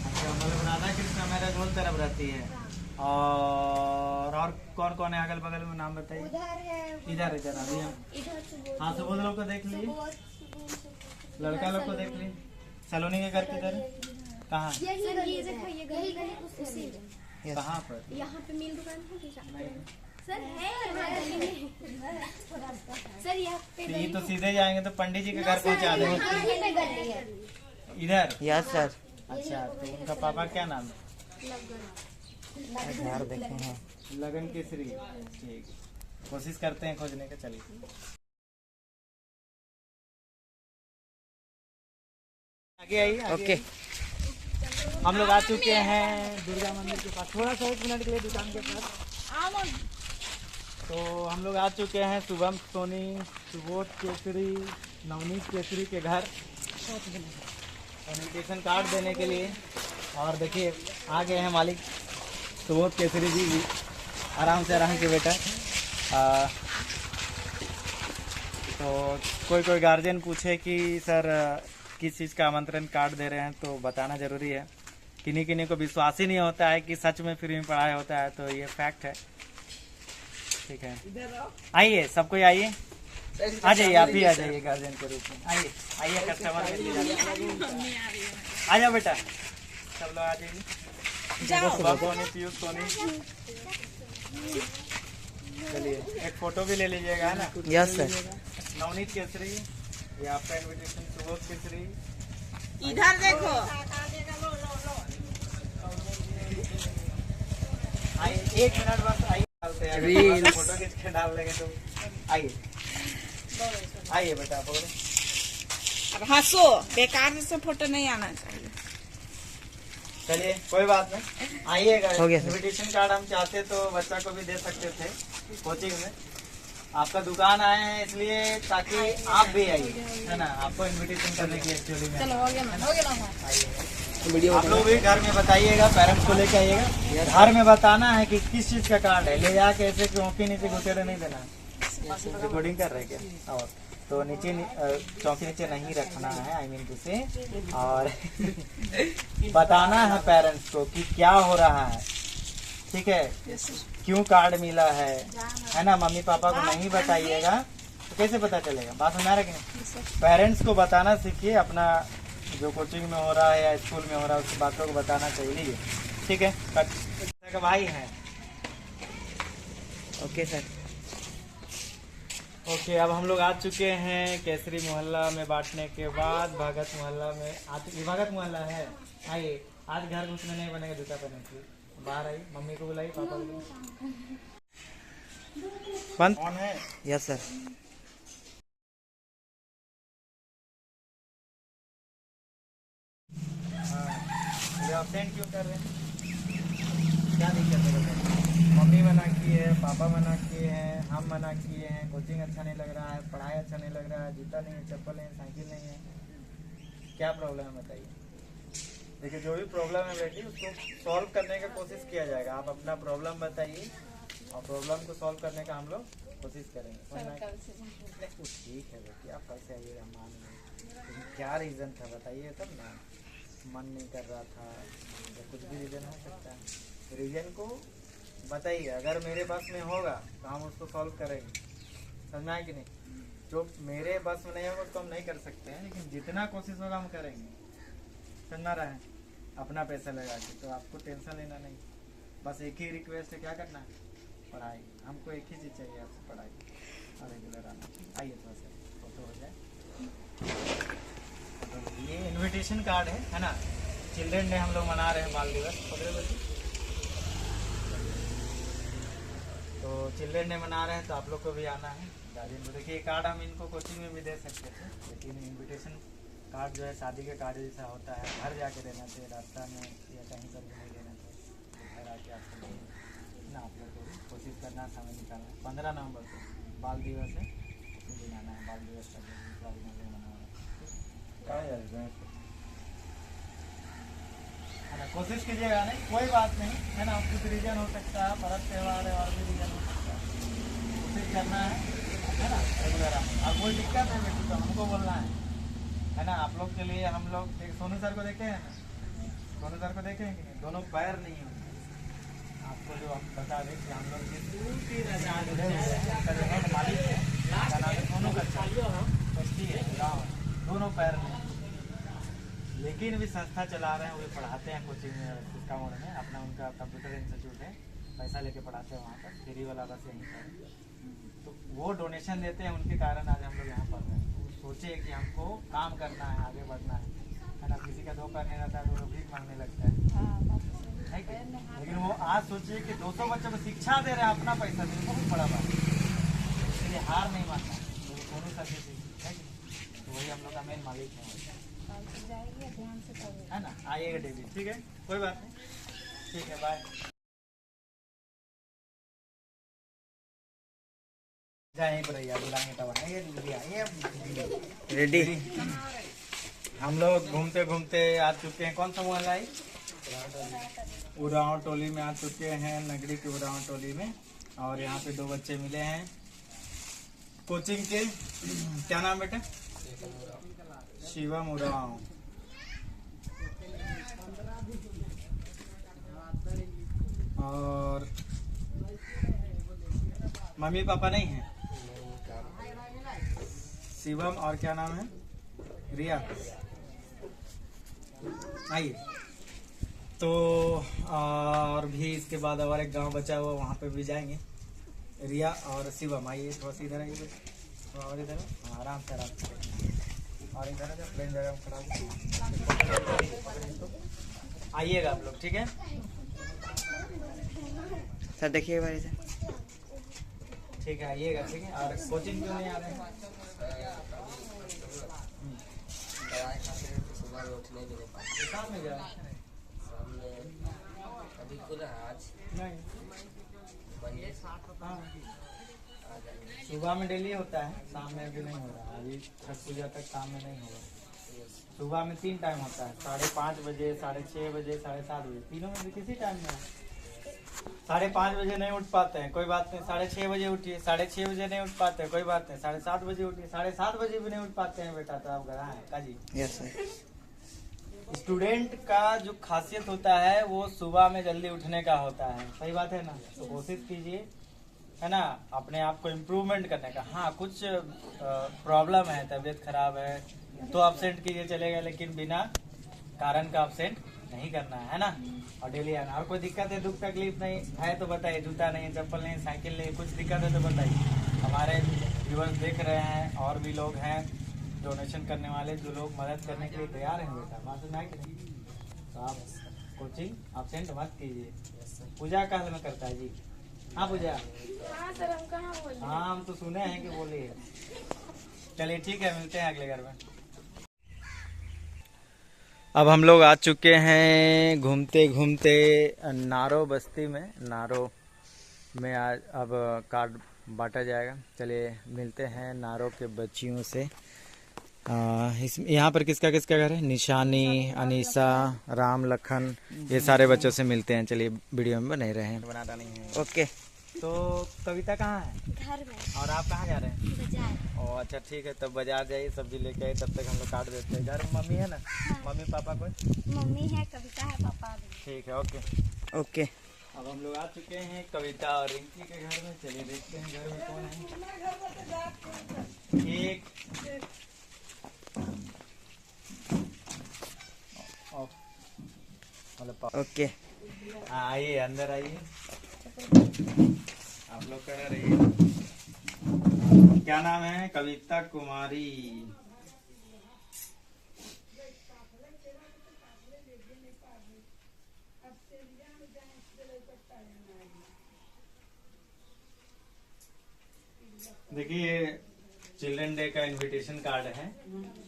अच्छा मतलब राधा कृष्ण मैरिज हॉल तरफ रहती है। और कौन कौन है अगल बगल में, नाम बताइए। इधर इधर अभी हम हाँ सुबोध लोग को देख लिए, लड़का लोग को देख लिए। सलोनी के घर किधर है? कहाँ कहाँ पर? यहाँ पे मिल दुकान है सर सर यहाँ पे। ये तो सीधे जाएंगे तो पंडित जी के घर पहुँचा देंगे। इधर? Yes sir. अच्छा तो उनका पापा क्या नाम है? घर देखे हैं लगन केसरी। ठीक, कोशिश करते हैं खोजने का। चलिए आगे आइए। ओके। हम लोग आ चुके हैं दुर्गा मंदिर के पास। थोड़ा सा 1 मिनट के लिए दुकान के पास। तो हम लोग आ चुके हैं शुभम सोनी, सुबोध केसरी, नवनीत केसरी के घर इन्विटेशन कार्ड देने के लिए। और देखिए आ गए हैं मालिक सुबोध केसरी जी भी। आराम से बेटा। तो कोई गार्जियन पूछे कि सर किस चीज़ का आमंत्रण कार्ड दे रहे हैं तो बताना ज़रूरी है। किन्हीं को विश्वास ही नहीं होता है कि सच में फ्री में पढ़ाई होता है, तो ये फैक्ट है। ठीक है आइए, सब कोई आइए, आ जाइए, आप ही आ जाइए गार्जियन के रूप में। आइए आइए कस्टमर आ जाओ बेटा, सब लोग आ जाइए। सोनी, पीयूष, सोनी, चलिए एक फोटो भी ले लीजिएगा है ना। Yes sir. नवनीत केसरी, ये आपका इनविटेशन। सुबोध केसरी इधर देखो। आइए 1 मिनट बस, आइए डालते हैं फोटो खींच के डाल देंगे। तो आइए आइए बेटा अब हंसो, बेकार से फोटो नहीं आना चाहिए। चलिए कोई बात नहीं, आइएगा। हो गया सर। इनविटेशन कार्ड हम चाहते तो बच्चा को भी दे सकते थे कोचिंग में। आपका दुकान आए हैं इसलिए ताकि आप भी आइए है ना, आपको इनविटेशन करने की एक्चुअली में। चलो हो गया ना। आइए आप लोग भी घर में बताइएगा, पेरेंट्स को लेके आइएगा। घर में बताना है कि किस चीज का कार्ड है, ले जाके ऐसे चौकी नीचे घुसेड़े नहीं देना है। रिकॉर्डिंग कर रहे क्या? और तो नीचे चौकी नीचे नहीं रखना है, आई मीन से। और बताना है पेरेंट्स को कि क्या हो रहा है, ठीक है, क्यों कार्ड मिला है ना। मम्मी पापा को नहीं बताइएगा तो कैसे पता चलेगा? बात में आ रहा कि नहीं? पेरेंट्स को बताना सीखिए, अपना जो कोचिंग में हो रहा है या स्कूल में हो रहा है उसकी बातों को बताना चाहिए। ठीक है, कट भाई है। Okay sir. ओके अब हम लोग आ चुके हैं केसरी मोहल्ला में बांटने के बाद भगत मोहल्ला में। भगत मोहल्ला है, आइए आज घर घुसने नहीं बनेगा जूता पहनने के लिए। बाहर आई, मम्मी को बुलाई, पापा को बुलाई। बंद। कौन है? Yes sir. ये अब्सेंट क्यों कर रहे हैं? क्या दिक्कत है बताइए? मम्मी मना की है, पापा मना किए हैं, हम मना किए हैं, कोचिंग अच्छा नहीं लग रहा है, पढ़ाई अच्छा नहीं लग रहा है, जूता नहीं है, चप्पल नहीं है, साइकिल नहीं है, क्या प्रॉब्लम है बताइए? देखिए जो भी प्रॉब्लम है बेटी उसको सॉल्व करने का कोशिश किया जाएगा। आप अपना प्रॉब्लम बताइए और प्रॉब्लम को सॉल्व करने का हम लोग कोशिश करेंगे। ठीक है बेटी, आप कल से आइएगा, मान लेंगे। क्या रीज़न था बताइए तब ना। मन नहीं कर रहा था या कुछ भी रीज़न हो सकता है, रीज़न को बताइए। अगर मेरे बस में होगा तो हम उसको सॉल्व करेंगे, समझना है कि नहीं? जो मेरे बस में नहीं होगा उसको हम नहीं कर सकते हैं, लेकिन जितना कोशिश होगा हम करेंगे, समझना रहा है? अपना पैसा लगा के, तो आपको टेंशन लेना नहीं। बस एक ही रिक्वेस्ट है, क्या करना है? पढ़ाई। हमको एक ही चीज़ चाहिए आपसे, पढ़ाई और रेगुलर आना। आइए थोड़ा सा फोटो हो जाए। ये इनविटेशन कार्ड है ना? चिल्ड्रन डे हम लोग मना रहे हैं, बाल दिवस। पकड़े बच्चे, तो चिल्ड्रन डे मना रहे हैं तो आप लोग को भी आना है। गार्जियन को देखिए, कार्ड हम इनको कोचिंग में भी दे सकते थे, लेकिन इनविटेशन कार्ड जो है शादी के कार्ड जैसा होता है, घर जाके देना चाहिए, रास्ता में या कहीं पर भी नहीं देना चाहिए। घर आके आपको ना आप लोग को भी कोशिश करना, समय निकालना। 15 नवंबर को बाल दिवस है, उस दिन आना है। बाल दिवस का दिन मना है ना? कोशिश कीजिएगा। नहीं कोई बात नहीं है ना, कुछ रीजन हो सकता है, पर्व त्यौहार है और भी रीजन हो सकता है। कोशिश करना है ना रेगुलर। अब कोई दिक्कत है बेटी तो हमको बोलना है ना? आप लोग के लिए हम लोग सोनू सर को देखे हैं ना? सोनू सर को देखे हैं कि नहीं? दोनों पैर नहीं होते। आपको जो हम बता दें कि हम लोग मालिक है, सोनू का गाँव, दोनों पैर नहीं, लेकिन भी संस्था चला रहे हैं, वो पढ़ाते हैं कोचिंग में, सीतामढ़ में अपना उनका कंप्यूटर इंस्टीट्यूट है, पैसा लेके पढ़ाते हैं वहाँ पर, फ्री वाला बस यहीं पर। तो वो डोनेशन देते हैं, उनके कारण आज हम लोग यहाँ पढ़ रहे हैं। सोचे कि हमको काम करना है, आगे बढ़ना है ना? किसी का 2 पैर नहीं रहता है तो लोग भीख मांगने लगता है कि? लेकिन वो आज सोचिए कि 200 बच्चों को शिक्षा दे रहे हैं, अपना पैसा दे, बहुत बड़ा बात है। इसलिए हार नहीं मानना, सोनू सर की है कि? तो वही हम लोग का मेन मालिक है ना? आइएगा डेली, ठीक है? कोई बात नहीं, ठीक है, बाय। जाए पर बुलाएंगे तब आएंगे। रेडी। हम लोग घूमते घूमते आ चुके हैं। कौन सा मोहल्ला है? उरांव टोली में आ चुके हैं, नगरी के उरांव टोली में। और यहाँ पे 2 बच्चे मिले हैं कोचिंग के। क्या नाम बेटा? शिवम उरांव। और मम्मी पापा नहीं है? शिवम और क्या नाम है? रिया। आइए। तो और भी इसके बाद और एक गांव बचा हुआ, वहाँ पे भी जाएंगे। रिया और शिवम, आइए थोड़ा सा इधर आइए, और इधर आराम से आराम से, और इधर प्लेन जगह में खड़ा। आइएगा आप लोग, ठीक है? सर देखिए बारी से। ठीक है, आइएगा, ठीक है? और कोचिंग क्यों नहीं आ रहे हैं? शाम में जाए अभी खुला आज नहीं। हाँ, सुबह में डेली होता है, शाम में अभी नहीं हो रहा है। अभी छठ पूजा तक शाम में नहीं होगा। सुबह में 3 टाइम होता है, 5:30 बजे, 6:30 बजे, 7:30 बजे। तीनों में भी किसी टाइम में है। 5:30 बजे नहीं उठ पाते हैं, कोई बात नहीं, 6:30 बजे उठिए। 6:30 बजे नहीं उठ पाते हैं, कोई बात नहीं, 7:30 बजे उठिए। 7:30 बजे भी नहीं उठ पाते हैं बेटा, तो आप घर आए काजी। Yes sir. स्टूडेंट का जो खासियत होता है वो सुबह में जल्दी उठने का होता है, सही बात है ना? तो कोशिश कीजिए, है ना, अपने आप को इम्प्रूवमेंट करने का। हाँ, कुछ प्रॉब्लम है, तबीयत खराब है तो अब्सेंट कीजिए, चलेगा, लेकिन बिना कारण का अब्सेंट नहीं करना है ना? और डेली आना। और कोई दिक्कत है, दुख तकलीफ नहीं है तो बताइए। जूता नहीं, चप्पल नहीं, साइकिल नहीं, कुछ दिक्कत है तो बताइए। हमारे व्यूअर्स देख रहे हैं, और भी लोग हैं डोनेशन करने वाले, जो लोग मदद करने के लिए तैयार हैं बेटा, बात सुना है कि नहीं? तो आप कोचिंग absent मत कीजिए। पूजा का हाल में करता है जी। हाँ पूजा, हाँ सर हम कहाँ बोल रहे हैं? हाँ हम तो सुने हैं कि बोली है। चलिए ठीक है, मिलते हैं अगले घर में। अब हम लोग आ चुके हैं घूमते घूमते नारो बस्ती में। नारो में आज अब कार्ड बांटा जाएगा। चलिए मिलते हैं नारो के बच्चियों से। यहाँ पर किसका किसका घर है? निशानी, अनीसा, राम, लखन, ये सारे बच्चों से मिलते हैं। चलिए वीडियो में बने रहे हैं, बनाता नहीं है। ओके, तो कविता कहाँ है? घर में और आप कहाँ जा रहे हैं? बाजार। ओ अच्छा ठीक है, तब बाजार जाइए, सब्जी लेके आइए, तब तक हम लोग काट देते हैं। घर में मम्मी है ना? मम्मी पापा कोई? मम्मी है, कविता है, पापा भी। ठीक है, ओके। ओके। अब हम लोग आ चुके हैं कविता और रिंकी के घर में। चलिए देखते हैं घर में कौन है। एक ओके। आइए अंदर आइए, आप लोग कह रही क्या नाम है? कविता कुमारी। देखिए चिल्ड्रन डे का इनविटेशन कार्ड है।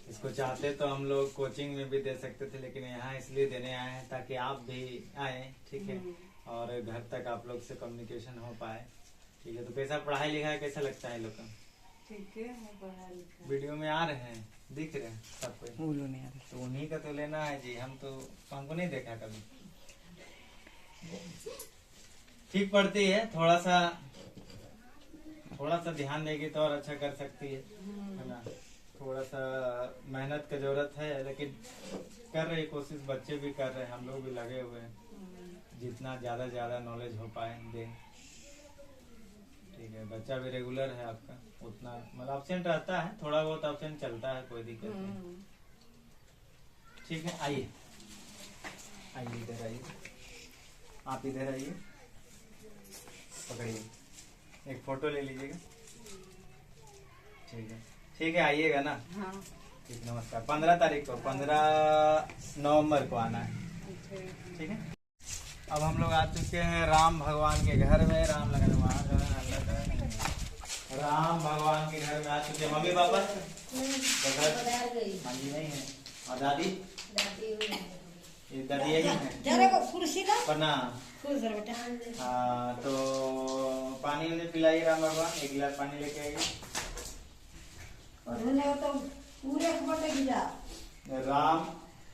इसको चाहते तो हम लोग कोचिंग में भी दे सकते थे, लेकिन यहाँ इसलिए देने आए हैं ताकि आप भी आए, ठीक है, और घर तक आप लोग से कम्युनिकेशन हो पाए, ठीक है। तो कैसा पढ़ाई लिखाई कैसा लगता है लोग का? ठीक है, पढ़ा लिखा। वीडियो में आ रहे हैं, दिख रहे हैं सब कोई? बोलो नहीं यार। तो उन्हीं का तो लेना है जी, हमको नहीं देखा कभी। ठीक पढ़ती है, थोड़ा सा ध्यान देगी तो और अच्छा कर सकती है ना। थोड़ा सा मेहनत की जरूरत है, लेकिन कर रही कोशिश, बच्चे भी कर रहे हैं, हम लोग भी लगे हुए हैं। जितना ज्यादा नॉलेज हो पाए दे, ठीक है। बच्चा भी रेगुलर है आपका, उतना मतलब एब्सेंट रहता है, थोड़ा बहुत एब्सेंट चलता है, कोई दिक्कत नहीं। ठीक है, आइए इधर आइए, आप इधर आइए, पकड़िए, एक फोटो ले लीजिएगा। ठीक है, आइएगा ना? हाँ। ठीक, नमस्कार। 15 तारीख को, 15 नवंबर को आना है, ठीक है। अब हम लोग आ चुके हैं राम भगवान के घर में। राम भगवान के घर में आ चुके हैं। मम्मी पापा हाँ जी नहीं है, और दादी ये दादी यही है पन्ना। हाँ, तो पानी उन्हें पिलाइए राम भगवान, एक गिलास पानी लेके आइए। राम,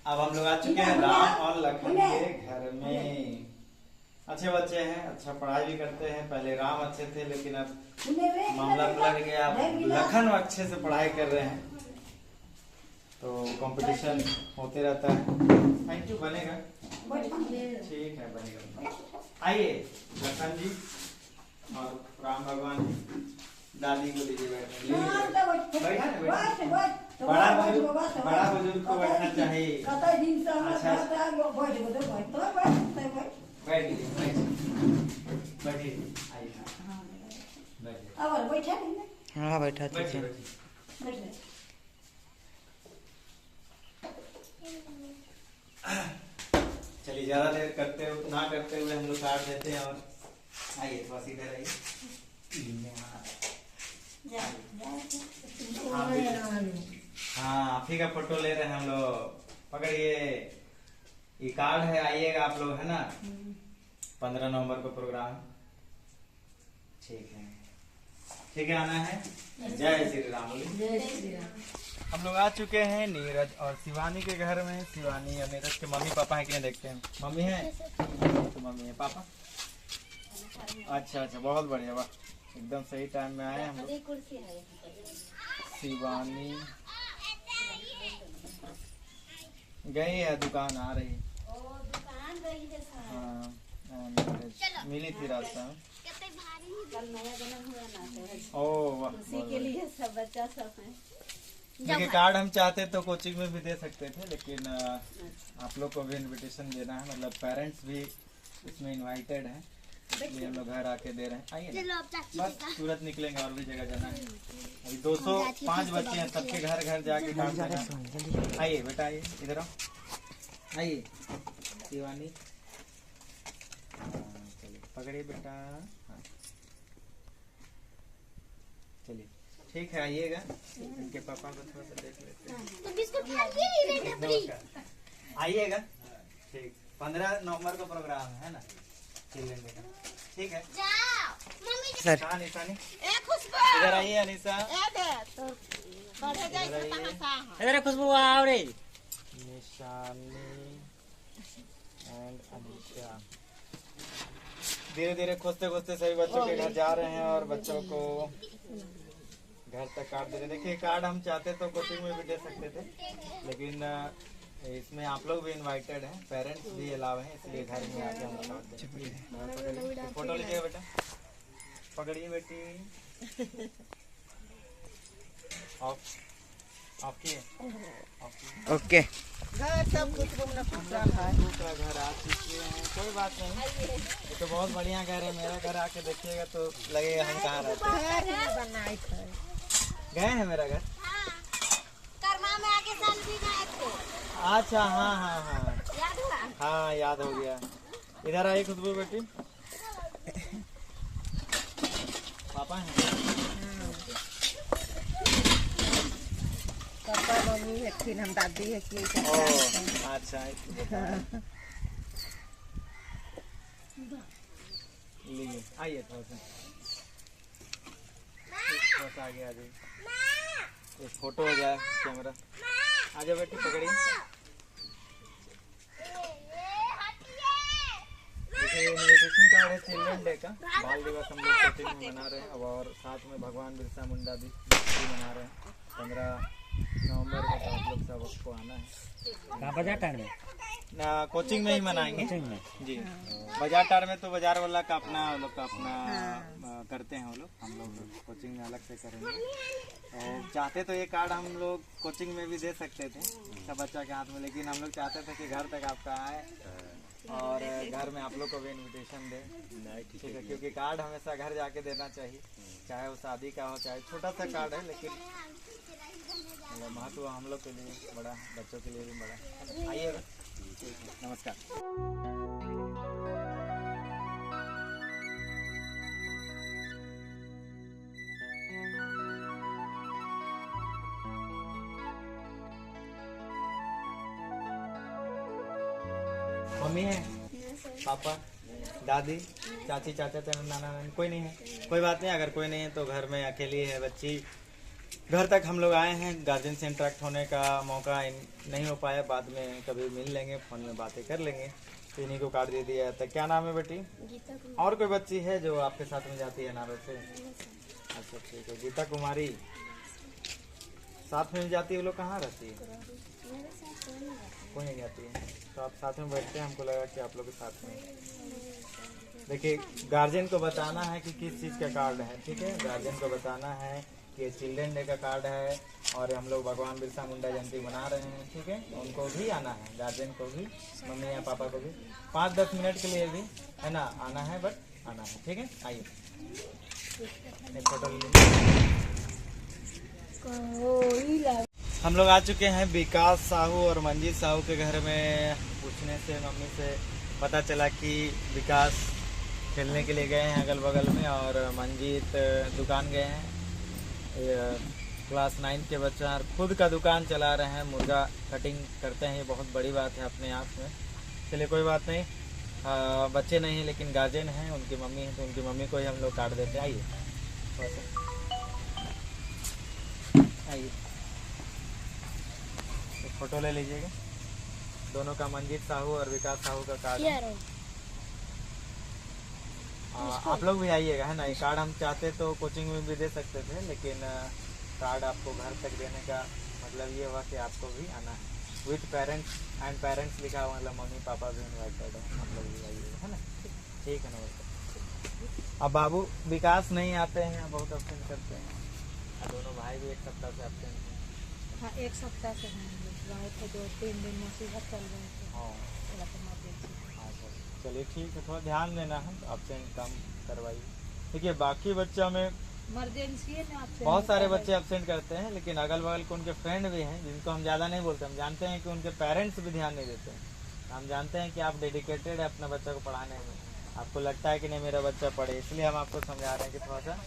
अब हम लोग आ चुके हैं राम और लखन के घर में। अच्छे बच्चे हैं, अच्छा पढ़ाई भी करते हैं। पहले राम अच्छे थे, लेकिन अब मामला पलट गया, अब लखन अच्छे से पढ़ाई कर रहे हैं। तो कंपटीशन होते रहता है। थैंक यू, बनेगा, ठीक है, बनेगा। आइए लखन जी और राम भगवान जी, दादी को लीजिए बैठा। बड़ा बुजुर्ग को बैठना चाहिए। अच्छा बैठिए, आइए, हाँ बैठा बैठिए। चलिए ज्यादा देर ना करते हुए हम लोग काट देते हैं। और आइए थोड़ा सीधे रहिए। हाँ, आप ही का फोटो ले रहे हैं हम लोग। पकड़िए, ये कार्ड है, आइएगा आप लोग, है ना? 15 नवंबर को प्रोग्राम, ठीक है, आना है। जय श्री राम। हम लोग आ चुके हैं नीरज और शिवानी के घर में। शिवानी और नीरज के मम्मी पापा है कि नहीं, देखते हैं। मम्मी है तो मम्मी है, पापा अच्छा, बहुत बढ़िया, वाह, एकदम सही टाइम में आए हम लोग। शिवानी गई है दुकान, आ रही। हाँ, मिली थी रास्ता में। ओह वाह, उसी के लिए सब बच्चा सब है। देखिए कार्ड हम चाहते तो कोचिंग में भी दे सकते थे, लेकिन आप लोग को भी इनविटेशन देना है, मतलब पेरेंट्स भी इसमें इनवाइटेड हैं, इसलिए हम लोग घर आके दे रहे हैं। आइए बस, सूरत निकलेंगे, और भी जगह जाना है। अभी 205 बच्चे हैं, सबके घर घर जाके कार्ड देना है। आइए बेटा, आइए इधर आओ, आइए शिवानी। चलिए पकड़िए बेटा। हाँ चलिए ठीक है, आइएगा। इनके पापा को थोड़ा सा देख लेते हैं। तो बिस्कुट खाइए नहीं नमस्कार, आइएगा। ठीक, 15 नवंबर को प्रोग्राम है ना चिल्ड्रन डे का, ठीक है। जाओ मम्मी सर कहाँ निशानी? ए खुशबू इधर आइए अनिशा। ए दे तो बढ़े जाए इधर तो आइए। कहां सा इधर खुशबू आओ रे। निशानी एंड अनिशा धीरे धीरे खोजते खोजते सभी बच्चों के घर जा रहे हैं और बच्चों को घर तक कार्ड दे रहे। देखिए कार्ड हम चाहते तो कोचिंग में भी दे सकते थे, लेकिन इसमें आप लोग भी इनवाइटेड हैं, पेरेंट्स भी अलाव हैं, इसलिए घर में आके हम कार्ड दे। फोटो लीजिए बेटा, पकड़िए बेटी। ऑफ किए? ओके। घर सब खुशबू में खुशहाल है। दूसरा घर आ चुके हैं, कोई बात नहीं, ये तो बहुत बढ़िया घर है। मेरा घर आके देखिएगा तो लगेगा हम कहाँ रहते हैं। घर में बनाई है। गए हैं मेरा घर? कर्मा में आके साल भी गए थे, अच्छा हाँ हाँ हाँ याद हुआ? हाँ याद हो गया। इधर आई खुशबू बेटी। पापा हैं? पापा मम्मी है, फिर हम दादी है कि ओह अच्छा लीजिए, आइए थोड़ा सा आगे आ जाइए, एक फोटो हो जाए कैमरा। आ जाओ बेटी, पकड़िए। देखिए इनविटेशन कार्ड है चिल्ड्रन डे का। बाल दिवस हम लोग कोचिंग में मना रहे हैं और साथ में भगवान बिरसा मुंडा भी मना रहे हैं। 15 नवंबर को तो आप लोग सबको आना है। कहाँ बाजार टाइम में? ना कोचिंग में ही मनाएंगे कोचिंग में? जी। बाजार टार में तो बाजार वाला का अपना वो लोग का अपना करते हैं वो लोग, हम लोग कोचिंग में अलग से करेंगे। चाहते तो ये कार्ड हम लोग कोचिंग में भी दे सकते थे सब बच्चा के हाथ में, लेकिन हम लोग चाहते थे कि घर तक आपका आए और घर में आप लोग को भी इनविटेशन दे, ठीक है। क्योंकि कार्ड हमेशा घर जाके देना चाहिए, चाहे वो शादी का हो चाहे छोटा सा कार्ड है, लेकिन महत्व हम लोग के लिए बड़ा, बच्चों के लिए भी बड़ा। आइएगा, नमस्कार। मम्मी है, पापा, दादी, चाची, चाचा, नाना, नानी, कोई नहीं है? कोई बात नहीं, अगर कोई नहीं है तो घर में अकेली है बच्ची। घर तक हम लोग आए हैं, गार्जियन से इंटरेक्ट होने का मौका नहीं हो पाया, बाद में कभी मिल लेंगे, फोन में बातें कर लेंगे। तो इन्हीं को कार्ड दे दिया। तो क्या नाम है बेटी? गीता और कोई बच्ची है जो आपके साथ में जाती है नारो से? अच्छा ठीक है, गीता कुमारी साथ में जाती है। वो लोग कहाँ रहती है? मेरे साथ कोई नहीं रहता। कोई नहीं जाती है, तो आप साथ में बैठते हैं, हमको लगा कि आप लोग के साथ में। देखिए गार्जियन को बताना है कि किस चीज़ का कार्ड है, ठीक है। गार्जियन को बताना है कि ये चिल्ड्रन डे का कार्ड है और हम लोग भगवान बिरसा मुंडा जयंती मना रहे हैं, ठीक है। उनको भी आना है, गार्जियन को भी, मम्मी या पापा को भी 5-10 मिनट के लिए भी है ना आना है, बट आना है, ठीक है। आइए एक फोटो ले लीजिए। हम लोग आ चुके हैं विकास साहू और मंजीत साहू के घर में। पूछने से मम्मी से पता चला कि विकास खेलने के लिए गए हैं अगल बगल में और मंजीत दुकान गए हैं। क्लास 9 के बच्चा और खुद का दुकान चला रहे हैं, मुर्गा कटिंग करते हैं, ये बहुत बड़ी बात है अपने आप में। चलिए कोई बात नहीं, बच्चे नहीं हैं लेकिन गार्जियन हैं, उनकी मम्मी है तो उनकी मम्मी को ही हम लोग काट देते हैं। आइए आइए एक फोटो ले लीजिएगा, दोनों का, मंजीत साहू और विकास साहू का कार्ड है। आप लोग भी आइएगा, है ना। ये कार्ड हम चाहते तो कोचिंग में भी दे सकते थे, लेकिन कार्ड आपको घर तक देने का मतलब ये हुआ कि आपको भी आना है विथ पेरेंट्स एंड पेरेंट्स लिखा हुआ, मतलब मम्मी पापा भी इन्वाइटेड है, आप लोग भी आइएगा, है ना। ठीक है, नमस्कार। अब बाबू विकास नहीं आते हैं, बहुत अब्सेंट करते हैं, दोनों भाई भी एक सप्ताह से अब्सेंट हैं। हाँ, एक सप्ताह से गए थे, 2-3 दिन मुसीबत चल रहे थे। हाँ चलिए ठीक है, थोड़ा ध्यान देना है, अब्सेंट कम करवाइए। देखिए बाकी बच्चा में इमरजेंसी है ना, आपसे बहुत सारे बच्चे अब्सेंट करते हैं, लेकिन अगल बगल के उनके फ्रेंड भी हैं जिनको हम ज़्यादा नहीं बोलते, हम जानते हैं कि उनके पेरेंट्स भी ध्यान नहीं देते हैं, हम जानते हैं कि आप डेडिकेटेड है अपने बच्चों को पढ़ाने में, आपको लगता है कि नहीं मेरा बच्चा पढ़े, इसलिए हम आपको समझा रहे हैं कि थोड़ा सा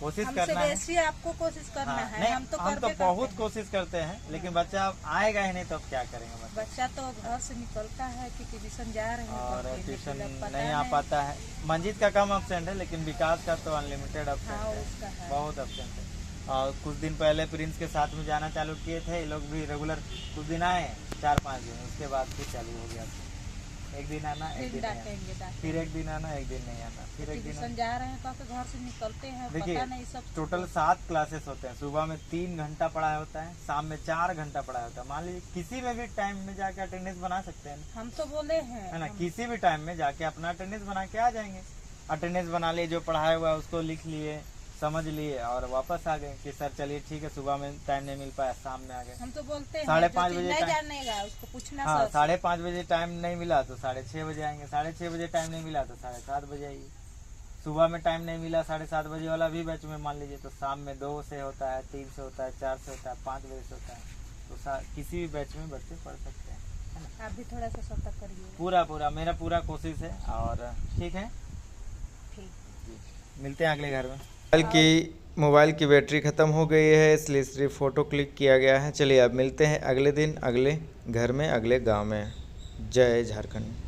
कोशिश हमसे करना है। बेसी आपको कोशिश करना हाँ, है। नहीं, हम तो हम तो करबे बहुत करते कोशिश करते हैं, लेकिन बच्चा आएगा ही नहीं तो अब क्या करेंगे हैं। बच्चा तो घर से निकलता है कि ट्यूशन जा रहे हैं और तो फिर ट्यूशन लेकिन अब पता नहीं आ पाता है। मंजीत का कम अपसेंट है, लेकिन विकास का तो अनलिमिटेड हाँ, अपसेंट है, उसका है। बहुत अपसेंट है। और कुछ दिन पहले प्रिंस के साथ में जाना चालू किए थे, ये लोग भी रेगुलर कुछ दिन आए 4-5 दिन, उसके बाद फिर चालू हो गया। एक दिन आना, एक दिन नहीं आना, डांटेंगे फिर एक दिन आना, एक दिन नहीं आना, फिर एक दिन ट्यूशन आना। जा रहे हैं तो घर से निकलते हैं, देखिए, पता नहीं सब टोटल 7 क्लासेस होते हैं। सुबह में 3 घंटा पढ़ाई होता है, शाम में 4 घंटा पढ़ाई होता है। मान लीजिए किसी में भी टाइम में जाके अटेंडेंस बना सकते हैं, हम तो बोले हैं है ना, किसी भी टाइम में जाके अपना अटेंडेंस बना के आ जाएंगे। अटेंडेंस बना लिए, जो पढ़ाया हुआ है उसको लिख लिए, समझ लिए और वापस आ गए कि सर चलिए ठीक है, सुबह में टाइम नहीं मिल पाया, शाम में आ गए। हम तो बोलते हैं 5:30 जो बजे नहीं टाइम- जानेगा उसको पूछना हाँ, सर से। 5:30 बजे टाइम नहीं मिला तो 6:30 बजे आएंगे, 6:30 बजे टाइम नहीं मिला तो 7:30 बजे आइए। सुबह में टाइम नहीं मिला 7:30 बजे वाला भी बैच में मान लीजिए, तो शाम में 2 से होता है, 3 से होता है, 4 से होता है, 5 बजे से होता है, तो किसी भी बैच में बच्चे पढ़ सकते हैं। आप भी थोड़ा सा सतर्क करिए। पूरा मेरा पूरा कोशिश है। और ठीक है, ठीक। मिलते हैं अगले घर में। बल्कि मोबाइल की बैटरी ख़त्म हो गई है, इसलिए सिर्फ फ़ोटो क्लिक किया गया है। चलिए अब मिलते हैं अगले दिन, अगले घर में, अगले गांव में। जय झारखंड।